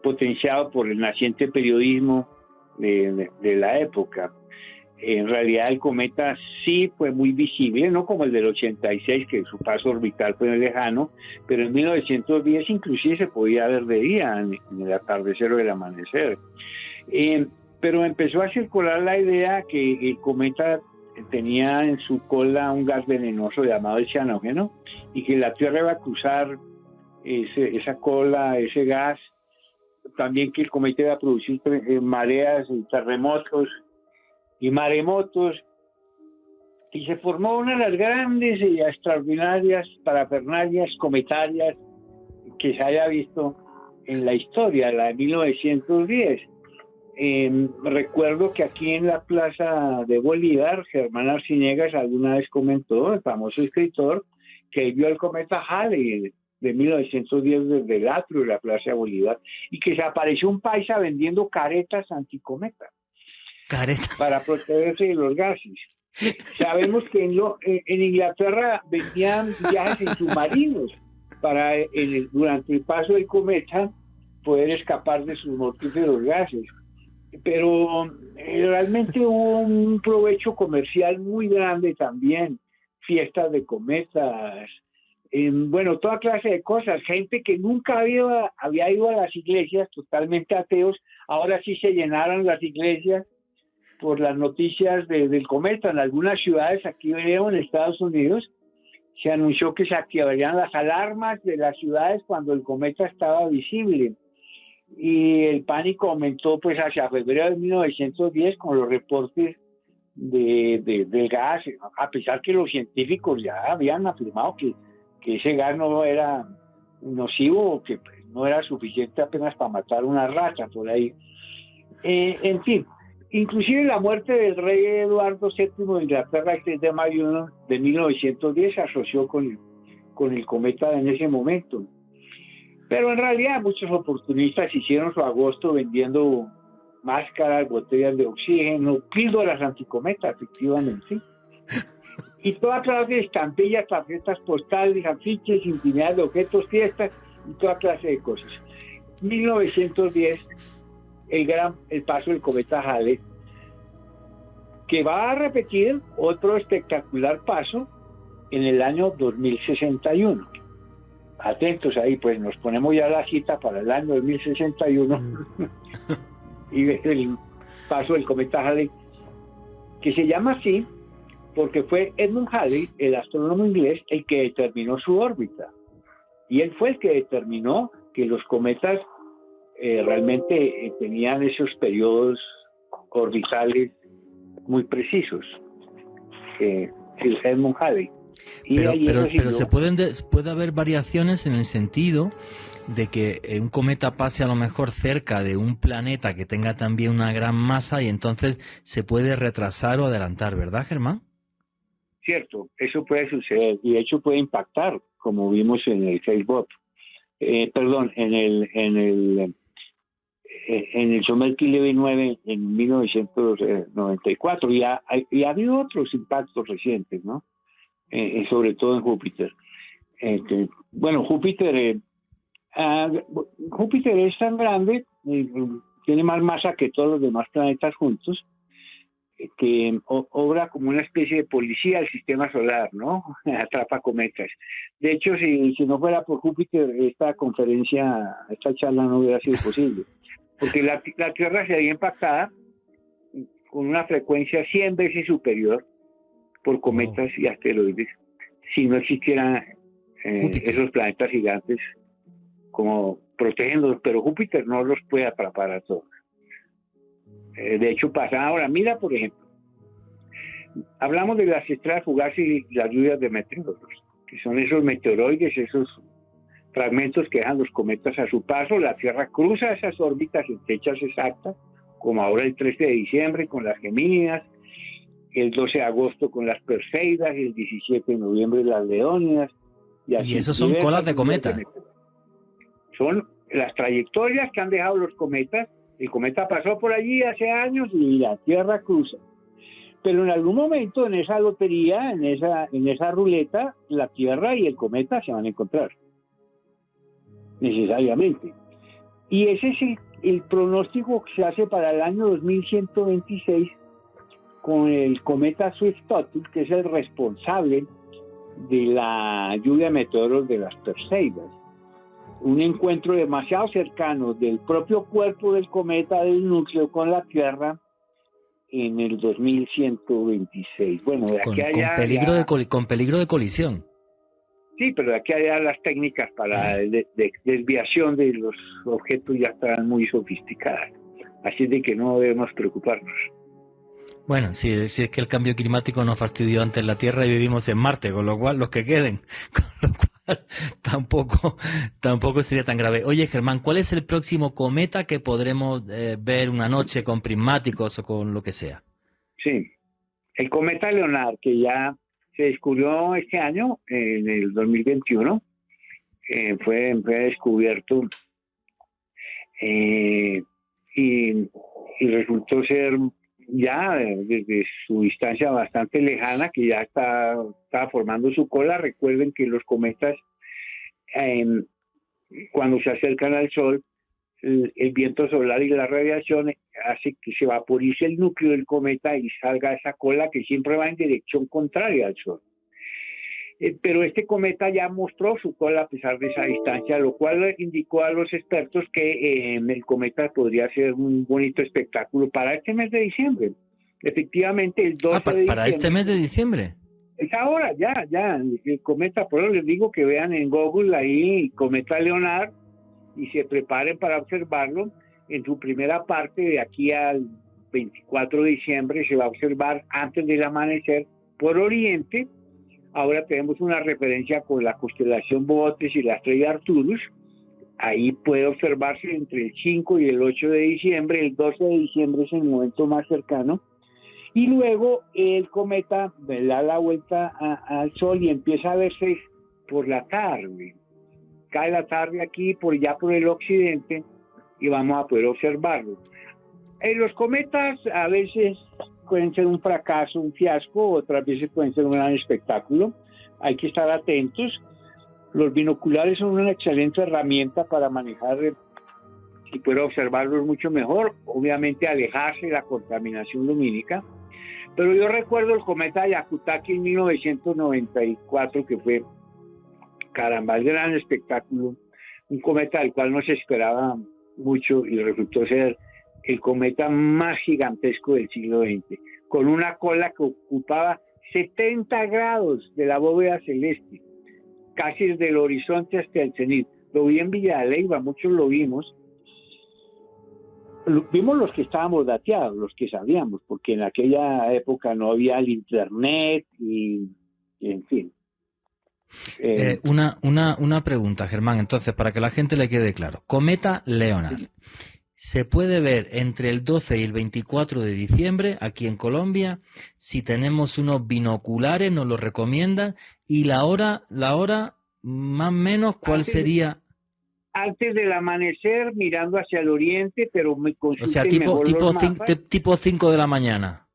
potenciado por el naciente periodismo de la época. En realidad el cometa sí fue muy visible, no como el del 86, que su paso orbital fue lejano, pero en 1910 inclusive se podía ver de día, en el atardecer o el amanecer. Pero empezó a circular la idea que el cometa tenía en su cola un gas venenoso llamado el cianógeno, y que la Tierra iba a cruzar esa cola, ese gas. También que el cometa iba a producir mareas, terremotos y maremotos, y se formó una de las grandes y extraordinarias parafernalias cometarias que se haya visto en la historia, la de 1910. Recuerdo que aquí en la Plaza de Bolívar, Germán Arciniegas alguna vez comentó, el famoso escritor, que vio el cometa Halley de 1910 desde el atrio de la Plaza de Bolívar, y que se apareció un paisa vendiendo caretas anticometa. ¿Caretas? Para protegerse de los gases. Sabemos que en Inglaterra vendían viajes en submarinos para durante el paso del cometa poder escapar de sus mortíferos gases. Pero realmente hubo un provecho comercial muy grande también, fiestas de cometas, bueno, toda clase de cosas. Gente que nunca había ido a las iglesias, totalmente ateos, ahora sí se llenaron las iglesias por las noticias del cometa. En algunas ciudades, aquí en Estados Unidos, se anunció que se activarían las alarmas de las ciudades cuando el cometa estaba visible. Y el pánico aumentó pues hacia febrero de 1910 con los reportes del gas, a pesar que los científicos ya habían afirmado que ese gas no era nocivo, o que no era suficiente apenas para matar una rata por ahí. En fin, inclusive la muerte del rey Eduardo VII de Inglaterra el 6 de mayo de 1910 se asoció con el cometa en ese momento. Pero en realidad muchos oportunistas hicieron su agosto vendiendo máscaras, botellas de oxígeno, píldoras anticometa, efectivamente. Y toda clase de estampillas, tarjetas postales, afiches, infinidad de objetos, fiestas y toda clase de cosas. 1910, el paso del cometa Halley, que va a repetir otro espectacular paso en el año 2061. Atentos ahí, pues nos ponemos ya la cita para el año 2061 y el paso del cometa Halley, que se llama así porque fue Edmund Halley, el astrónomo inglés, el que determinó su órbita, y él fue el que determinó que los cometas realmente tenían esos periodos orbitales muy precisos. El Edmund Halley. Pero puede haber variaciones en el sentido de que un cometa pase a lo mejor cerca de un planeta que tenga también una gran masa y entonces se puede retrasar o adelantar, ¿verdad, Germán? Cierto, eso puede suceder y de hecho puede impactar, como vimos en el en el Somerville Levy 9 en 1994, y ha habido otros impactos recientes, ¿no? Sobre todo en Júpiter. Bueno, Júpiter es tan grande, tiene más masa que todos los demás planetas juntos, que obra como una especie de policía del sistema solar, ¿no? Atrapa cometas. De hecho, si no fuera por Júpiter, esta charla no hubiera sido posible, porque la Tierra sería impactada con una frecuencia 100 veces superior por cometas y asteroides si no existieran esos planetas gigantes como protégenlos, pero Júpiter no los puede atrapar a todos. De hecho, pasa ahora. Mira, por ejemplo, hablamos de las estrellas fugaces y las lluvias de meteoros, que son esos meteoroides, esos fragmentos que dejan los cometas a su paso. La Tierra cruza esas órbitas en fechas exactas, como ahora el 13 de diciembre con las Gemínidas, el 12 de agosto con las Perseidas, y el 17 de noviembre las Leónidas. Y esos son colas de cometa. Son las trayectorias que han dejado los cometas. El cometa pasó por allí hace años y la Tierra cruza. Pero en algún momento en esa lotería, en esa ruleta, la Tierra y el cometa se van a encontrar. Necesariamente. Y ese es el pronóstico que se hace para el año 2126 con el cometa Swift-Tuttle, que es el responsable de la lluvia de meteoros de las Perseidas. Un encuentro demasiado cercano del propio cuerpo del cometa, del núcleo, con la Tierra en el 2126. Bueno, de aquí a allá... Con peligro de colisión. Sí, pero de aquí a allá las técnicas para desviación de los objetos ya están muy sofisticadas. Así de que no debemos preocuparnos. Bueno, si es que el cambio climático nos fastidió antes la Tierra y vivimos en Marte, con lo cual los que queden, con lo cual tampoco sería tan grave. Oye, Germán, ¿cuál es el próximo cometa que podremos ver una noche con prismáticos o con lo que sea? Sí, el cometa Leonard, que ya se descubrió este año, en el 2021, fue descubierto y resultó ser ya desde su distancia bastante lejana, que ya estaba formando su cola. Recuerden que los cometas, cuando se acercan al Sol, el viento solar y la radiación hace que se vaporice el núcleo del cometa y salga esa cola que siempre va en dirección contraria al Sol. Pero este cometa ya mostró su cola a pesar de esa distancia, lo cual indicó a los expertos que el cometa podría ser un bonito espectáculo para este mes de diciembre. Efectivamente, el 12 de diciembre. ¿Para este mes de diciembre? Es ahora, ya, el cometa, por eso les digo que vean en Google ahí cometa Leonard y se preparen para observarlo. En su primera parte, de aquí al 24 de diciembre, se va a observar antes del amanecer por oriente. Ahora tenemos una referencia con la constelación Boötes y la estrella Arcturus. Ahí puede observarse entre el 5 y el 8 de diciembre. El 12 de diciembre es el momento más cercano. Y luego el cometa da la vuelta al Sol y empieza a verse por la tarde. Cae la tarde aquí, ya por el occidente, y vamos a poder observarlo. Los cometas a veces pueden ser un fracaso, un fiasco, otras veces pueden ser un gran espectáculo. Hay que estar atentos. Los binoculares son una excelente herramienta para manejar y poder observarlos mucho mejor. Obviamente alejarse de la contaminación lumínica. Pero yo recuerdo el cometa Hyakutake en 1994, que fue, caramba, el gran espectáculo. Un cometa del cual no se esperaba mucho y resultó ser el cometa más gigantesco del siglo XX, con una cola que ocupaba 70 grados de la bóveda celeste, casi desde el horizonte hasta el cenit. Lo vi en Villa de Leyva, muchos lo vimos. Vimos los que estábamos dateados, los que sabíamos, porque en aquella época no había el internet y en fin. Una pregunta, Germán, entonces, para que la gente le quede claro. Cometa Leonard. Se puede ver entre el 12 y el 24 de diciembre aquí en Colombia. Si tenemos unos binoculares, nos lo recomiendan. Y la hora más o menos, ¿cuál sería? Antes del amanecer, mirando hacia el oriente, pero me consulten. O sea, tipo 5 de la mañana.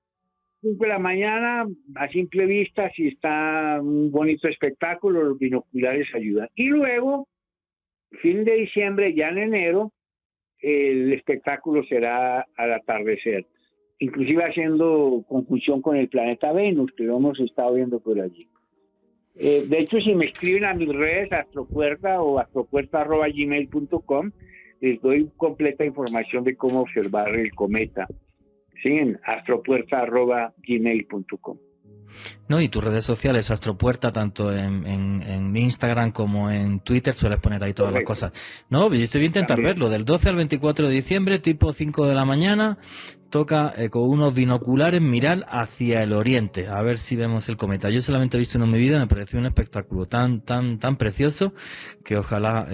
5 de la mañana, a simple vista, si está un bonito espectáculo, los binoculares ayudan. Y luego, fin de diciembre, ya en enero, el espectáculo será al atardecer, inclusive haciendo conjunción con el planeta Venus, que lo hemos estado viendo por allí. De hecho, si me escriben a mis redes, astropuerta o astropuerta@gmail.com, les doy completa información de cómo observar el cometa. Sí, en astropuerta@gmail.com. No, y tus redes sociales, Astropuerta, tanto en Instagram como en Twitter, sueles poner ahí todas Correcto. las cosas. No, yo voy a intentar También. verlo. Del 12 al 24 de diciembre, tipo 5 de la mañana, toca con unos binoculares mirar hacia el oriente, a ver si vemos el cometa. Yo solamente he visto uno en mi vida, me pareció un espectáculo tan precioso que ojalá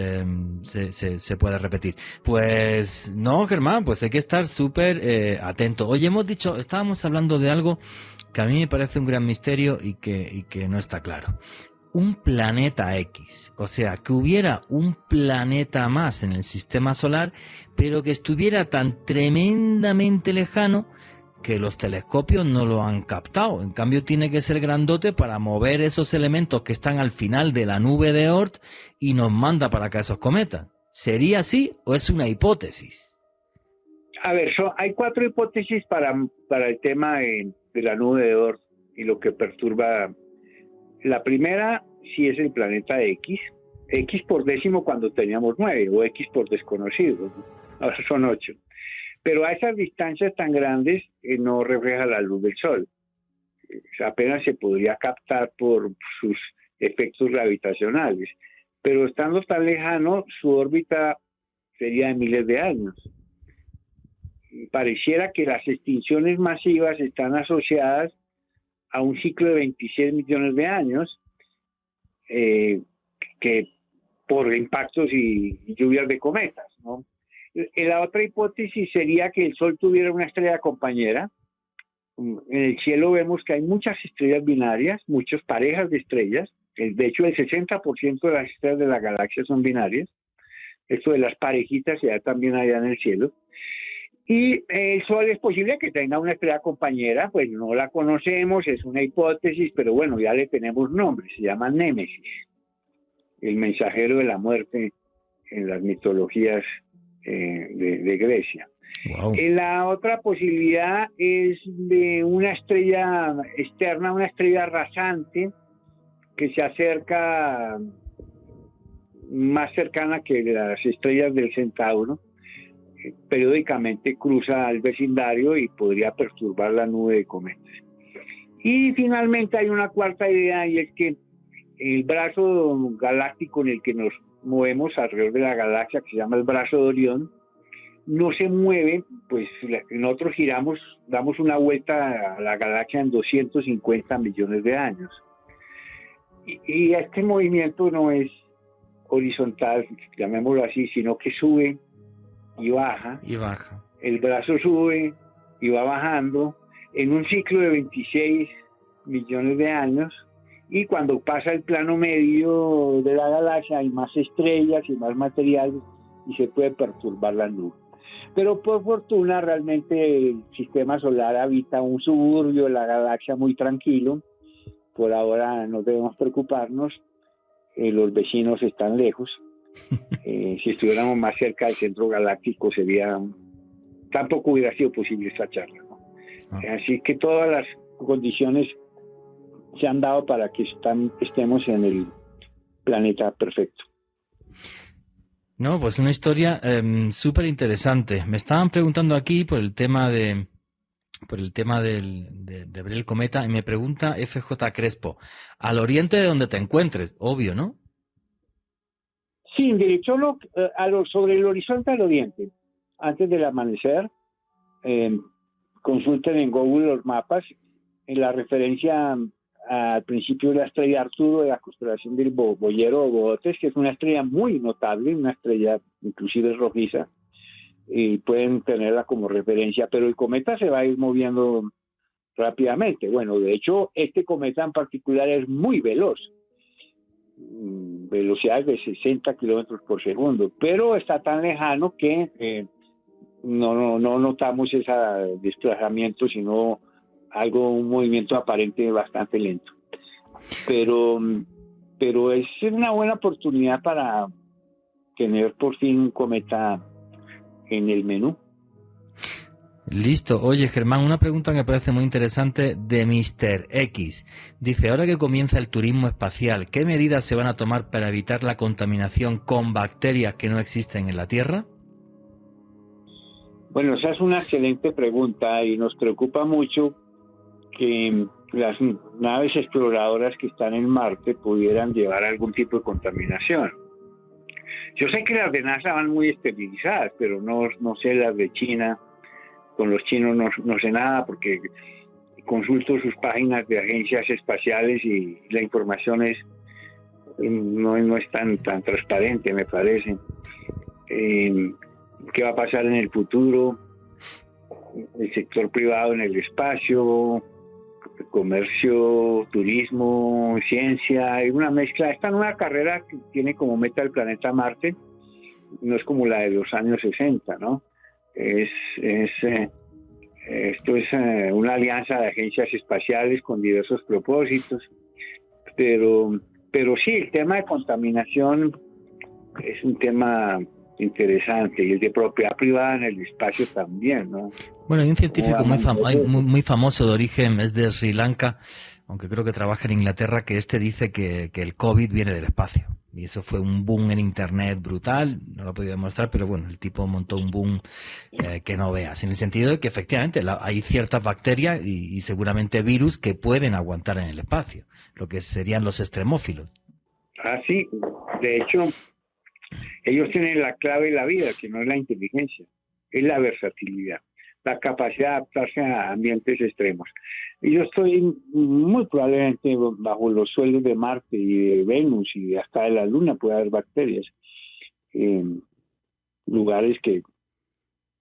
se pueda repetir. Pues no, Germán, pues hay que estar súper atento. Oye, estábamos hablando de algo que a mí me parece un gran misterio y que no está claro. Un planeta X, o sea, que hubiera un planeta más en el sistema solar, pero que estuviera tan tremendamente lejano que los telescopios no lo han captado. En cambio, tiene que ser grandote para mover esos elementos que están al final de la nube de Oort y nos manda para acá esos cometas. ¿Sería así o es una hipótesis? A ver, hay 4 hipótesis para el tema de la nube de Oort y lo que perturba. La primera, sí es el planeta X por décimo cuando teníamos 9, o X por desconocido, ¿no? Ahora son 8. Pero a esas distancias tan grandes no refleja la luz del Sol. Apenas se podría captar por sus efectos gravitacionales. Pero estando tan lejano, su órbita sería de miles de años. Pareciera que las extinciones masivas están asociadas a un ciclo de 26 millones de años, que por impactos y lluvias de cometas, ¿no? La otra hipótesis sería que el Sol tuviera una estrella compañera. En el cielo vemos que hay muchas estrellas binarias, muchas parejas de estrellas. De hecho, el 60% de las estrellas de la galaxia son binarias. Esto de las parejitas se da también allá en el cielo. Y el Sol es posible que tenga una estrella compañera, pues no la conocemos, es una hipótesis, pero bueno, ya le tenemos nombre, se llama Némesis, el mensajero de la muerte en las mitologías de Grecia. Wow. La otra posibilidad es de una estrella externa, una estrella rasante que se acerca más cercana que las estrellas del Centauro. Periódicamente cruza el vecindario y podría perturbar la nube de cometas. Y finalmente hay una cuarta idea, y es que el brazo galáctico en el que nos movemos alrededor de la galaxia, que se llama el brazo de Orión, no se mueve, pues nosotros giramos, damos una vuelta a la galaxia en 250 millones de años. Y este movimiento no es horizontal, llamémoslo así, sino que sube y baja. El brazo sube y va bajando en un ciclo de 26 millones de años, y cuando pasa el plano medio de la galaxia hay más estrellas y más material y se puede perturbar la nube. Pero por fortuna realmente el sistema solar habita un suburbio de la galaxia muy tranquilo. Por ahora no debemos preocuparnos, los vecinos están lejos. Si estuviéramos más cerca del centro galáctico tampoco hubiera sido posible esta charla, ¿no? Así que todas las condiciones se han dado para que estemos en el planeta perfecto. No, pues una historia súper interesante. Me estaban preguntando aquí por el tema de ver el cometa, y me pregunta FJ Crespo, al oriente de donde te encuentres, obvio, ¿no? Sí, en dirección sobre el horizonte al oriente, antes del amanecer. Consulten en Google los mapas. En la referencia al principio de la estrella Arturo de la constelación del Boyero o Bogotes, que es una estrella muy notable, una estrella inclusive rojiza, y pueden tenerla como referencia, pero el cometa se va a ir moviendo rápidamente. Bueno, de hecho, este cometa en particular es muy veloz, velocidades de 60 kilómetros por segundo, pero está tan lejano que no notamos ese desplazamiento, sino un movimiento aparente bastante lento. Pero es una buena oportunidad para tener por fin un cometa en el menú. Listo. Oye, Germán, una pregunta que me parece muy interesante de Mr. X. Dice, ahora que comienza el turismo espacial, ¿qué medidas se van a tomar para evitar la contaminación con bacterias que no existen en la Tierra? Bueno, esa es una excelente pregunta y nos preocupa mucho que las naves exploradoras que están en Marte pudieran llevar algún tipo de contaminación. Yo sé que las de NASA van muy esterilizadas, pero no sé las de China. Con los chinos no sé nada porque consulto sus páginas de agencias espaciales y la información no es tan transparente, me parece. ¿Qué va a pasar en el futuro? El sector privado en el espacio, comercio, turismo, ciencia, hay una mezcla. Esta nueva carrera que tiene como meta el planeta Marte no es como la de los años 60, ¿no? Esto es una alianza de agencias espaciales con diversos propósitos, pero sí, el tema de contaminación es un tema interesante, y el de propiedad privada en el espacio también, ¿no? Bueno, hay un científico muy famoso de origen, es de Sri Lanka, aunque creo que trabaja en Inglaterra, que dice que el COVID viene del espacio. Y eso fue un boom en Internet brutal, no lo he podido demostrar, pero bueno, el tipo montó un boom que no veas, en el sentido de que efectivamente hay ciertas bacterias y seguramente virus que pueden aguantar en el espacio, lo que serían los extremófilos. Ah, sí, de hecho, ellos tienen la clave de la vida, que no es la inteligencia, es la versatilidad, la capacidad de adaptarse a ambientes extremos. Y yo estoy muy probablemente bajo los suelos de Marte y de Venus y hasta de la Luna puede haber bacterias. Lugares que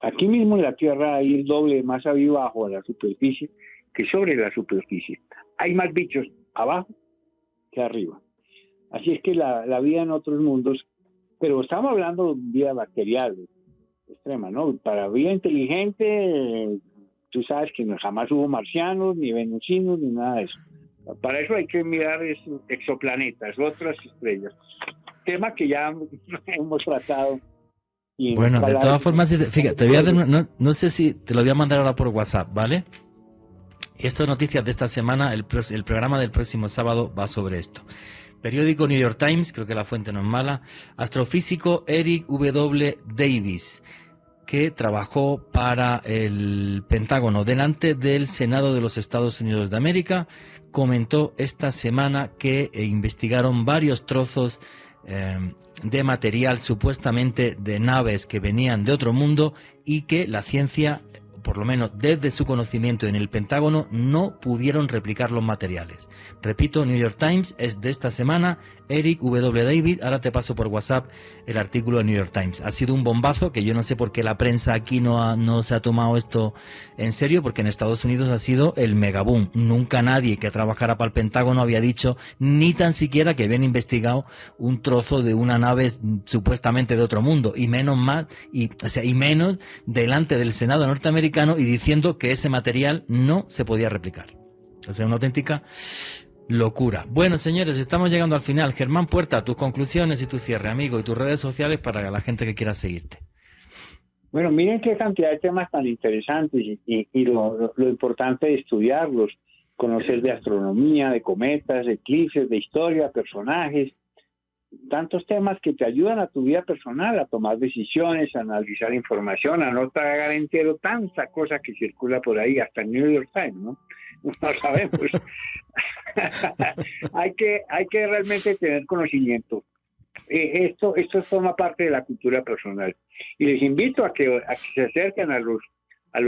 aquí mismo en la Tierra hay el doble de masa viva bajo la superficie que sobre la superficie. Hay más bichos abajo que arriba. Así es que la vida en otros mundos, pero estamos hablando de vida bacterial extrema, ¿no? Para vida inteligente, tú sabes que jamás hubo marcianos, ni venusinos, ni nada de eso. Para eso hay que mirar exoplanetas, otras estrellas. Tema que ya hemos tratado. Bueno, de todas formas, fíjate, te voy a no sé si te lo voy a mandar ahora por WhatsApp, ¿vale? Esto es noticias de esta semana, el programa del próximo sábado va sobre esto. Periódico New York Times, creo que la fuente no es mala. Astrofísico Eric W. Davis, que trabajó para el Pentágono delante del Senado de los Estados Unidos de América, comentó esta semana que investigaron varios trozos de material supuestamente de naves que venían de otro mundo y que la ciencia, por lo menos desde su conocimiento en el Pentágono, no pudieron replicar los materiales. Repito, New York Times es de esta semana, Eric W. David, ahora te paso por WhatsApp el artículo de New York Times. Ha sido un bombazo que yo no sé por qué la prensa aquí no se ha tomado esto en serio, porque en Estados Unidos ha sido el megaboom. Nunca nadie que trabajara para el Pentágono había dicho ni tan siquiera que habían investigado un trozo de una nave supuestamente de otro mundo, y menos delante del Senado norteamericano y diciendo que ese material no se podía replicar. O sea, una auténtica locura. Bueno, señores, estamos llegando al final. Germán Puerta, tus conclusiones y tu cierre, amigo, y tus redes sociales para la gente que quiera seguirte. Bueno, miren qué cantidad de temas tan interesantes y lo importante de estudiarlos, conocer de astronomía, de cometas, de eclipses, de historia, personajes, tantos temas que te ayudan a tu vida personal, a tomar decisiones, a analizar información, a no tragar entero tanta cosa que circula por ahí, hasta el New York Times, ¿no? No sabemos. hay que realmente tener conocimiento. Esto forma parte de la cultura personal. Y les invito a que se acerquen a los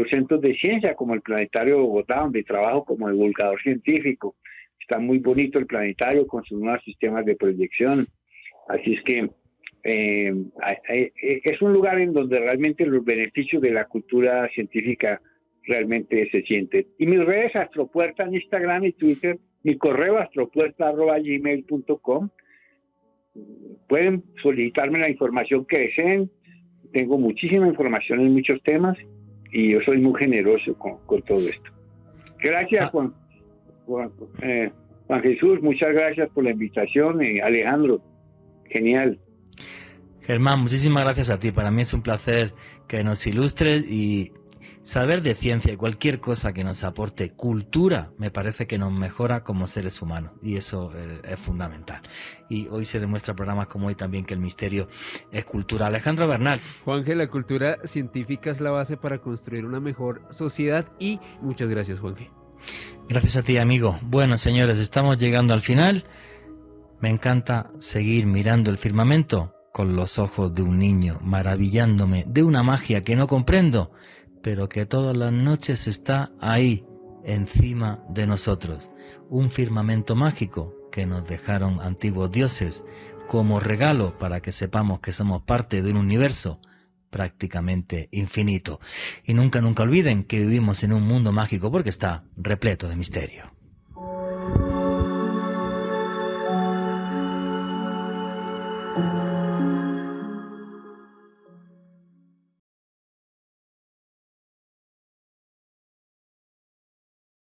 centros de ciencia, como el Planetario de Bogotá, donde trabajo como divulgador científico. Está muy bonito el planetario con sus nuevos sistemas de proyección. Así es que es un lugar en donde realmente los beneficios de la cultura científica realmente se sienten. Y mis redes, Astropuerta en Instagram y Twitter, mi correo astropuerta@gmail.com. Pueden solicitarme la información que deseen. Tengo muchísima información en muchos temas y yo soy muy generoso con todo esto. Gracias, Juan Jesús, muchas gracias por la invitación. Alejandro, genial. Germán, muchísimas gracias a ti. Para mí es un placer que nos ilustres, y saber de ciencia y cualquier cosa que nos aporte cultura me parece que nos mejora como seres humanos, y eso es fundamental. Y hoy se demuestra en programas como hoy también que el misterio es cultura. Alejandro Bernal. Juanje, la cultura científica es la base para construir una mejor sociedad, y muchas gracias, Juanje. Gracias a ti, amigo. Bueno, señores, estamos llegando al final. Me encanta seguir mirando el firmamento con los ojos de un niño, maravillándome de una magia que no comprendo, pero que todas las noches está ahí, encima de nosotros. Un firmamento mágico que nos dejaron antiguos dioses como regalo para que sepamos que somos parte de un universo prácticamente infinito. Y nunca olviden que vivimos en un mundo mágico porque está repleto de misterio.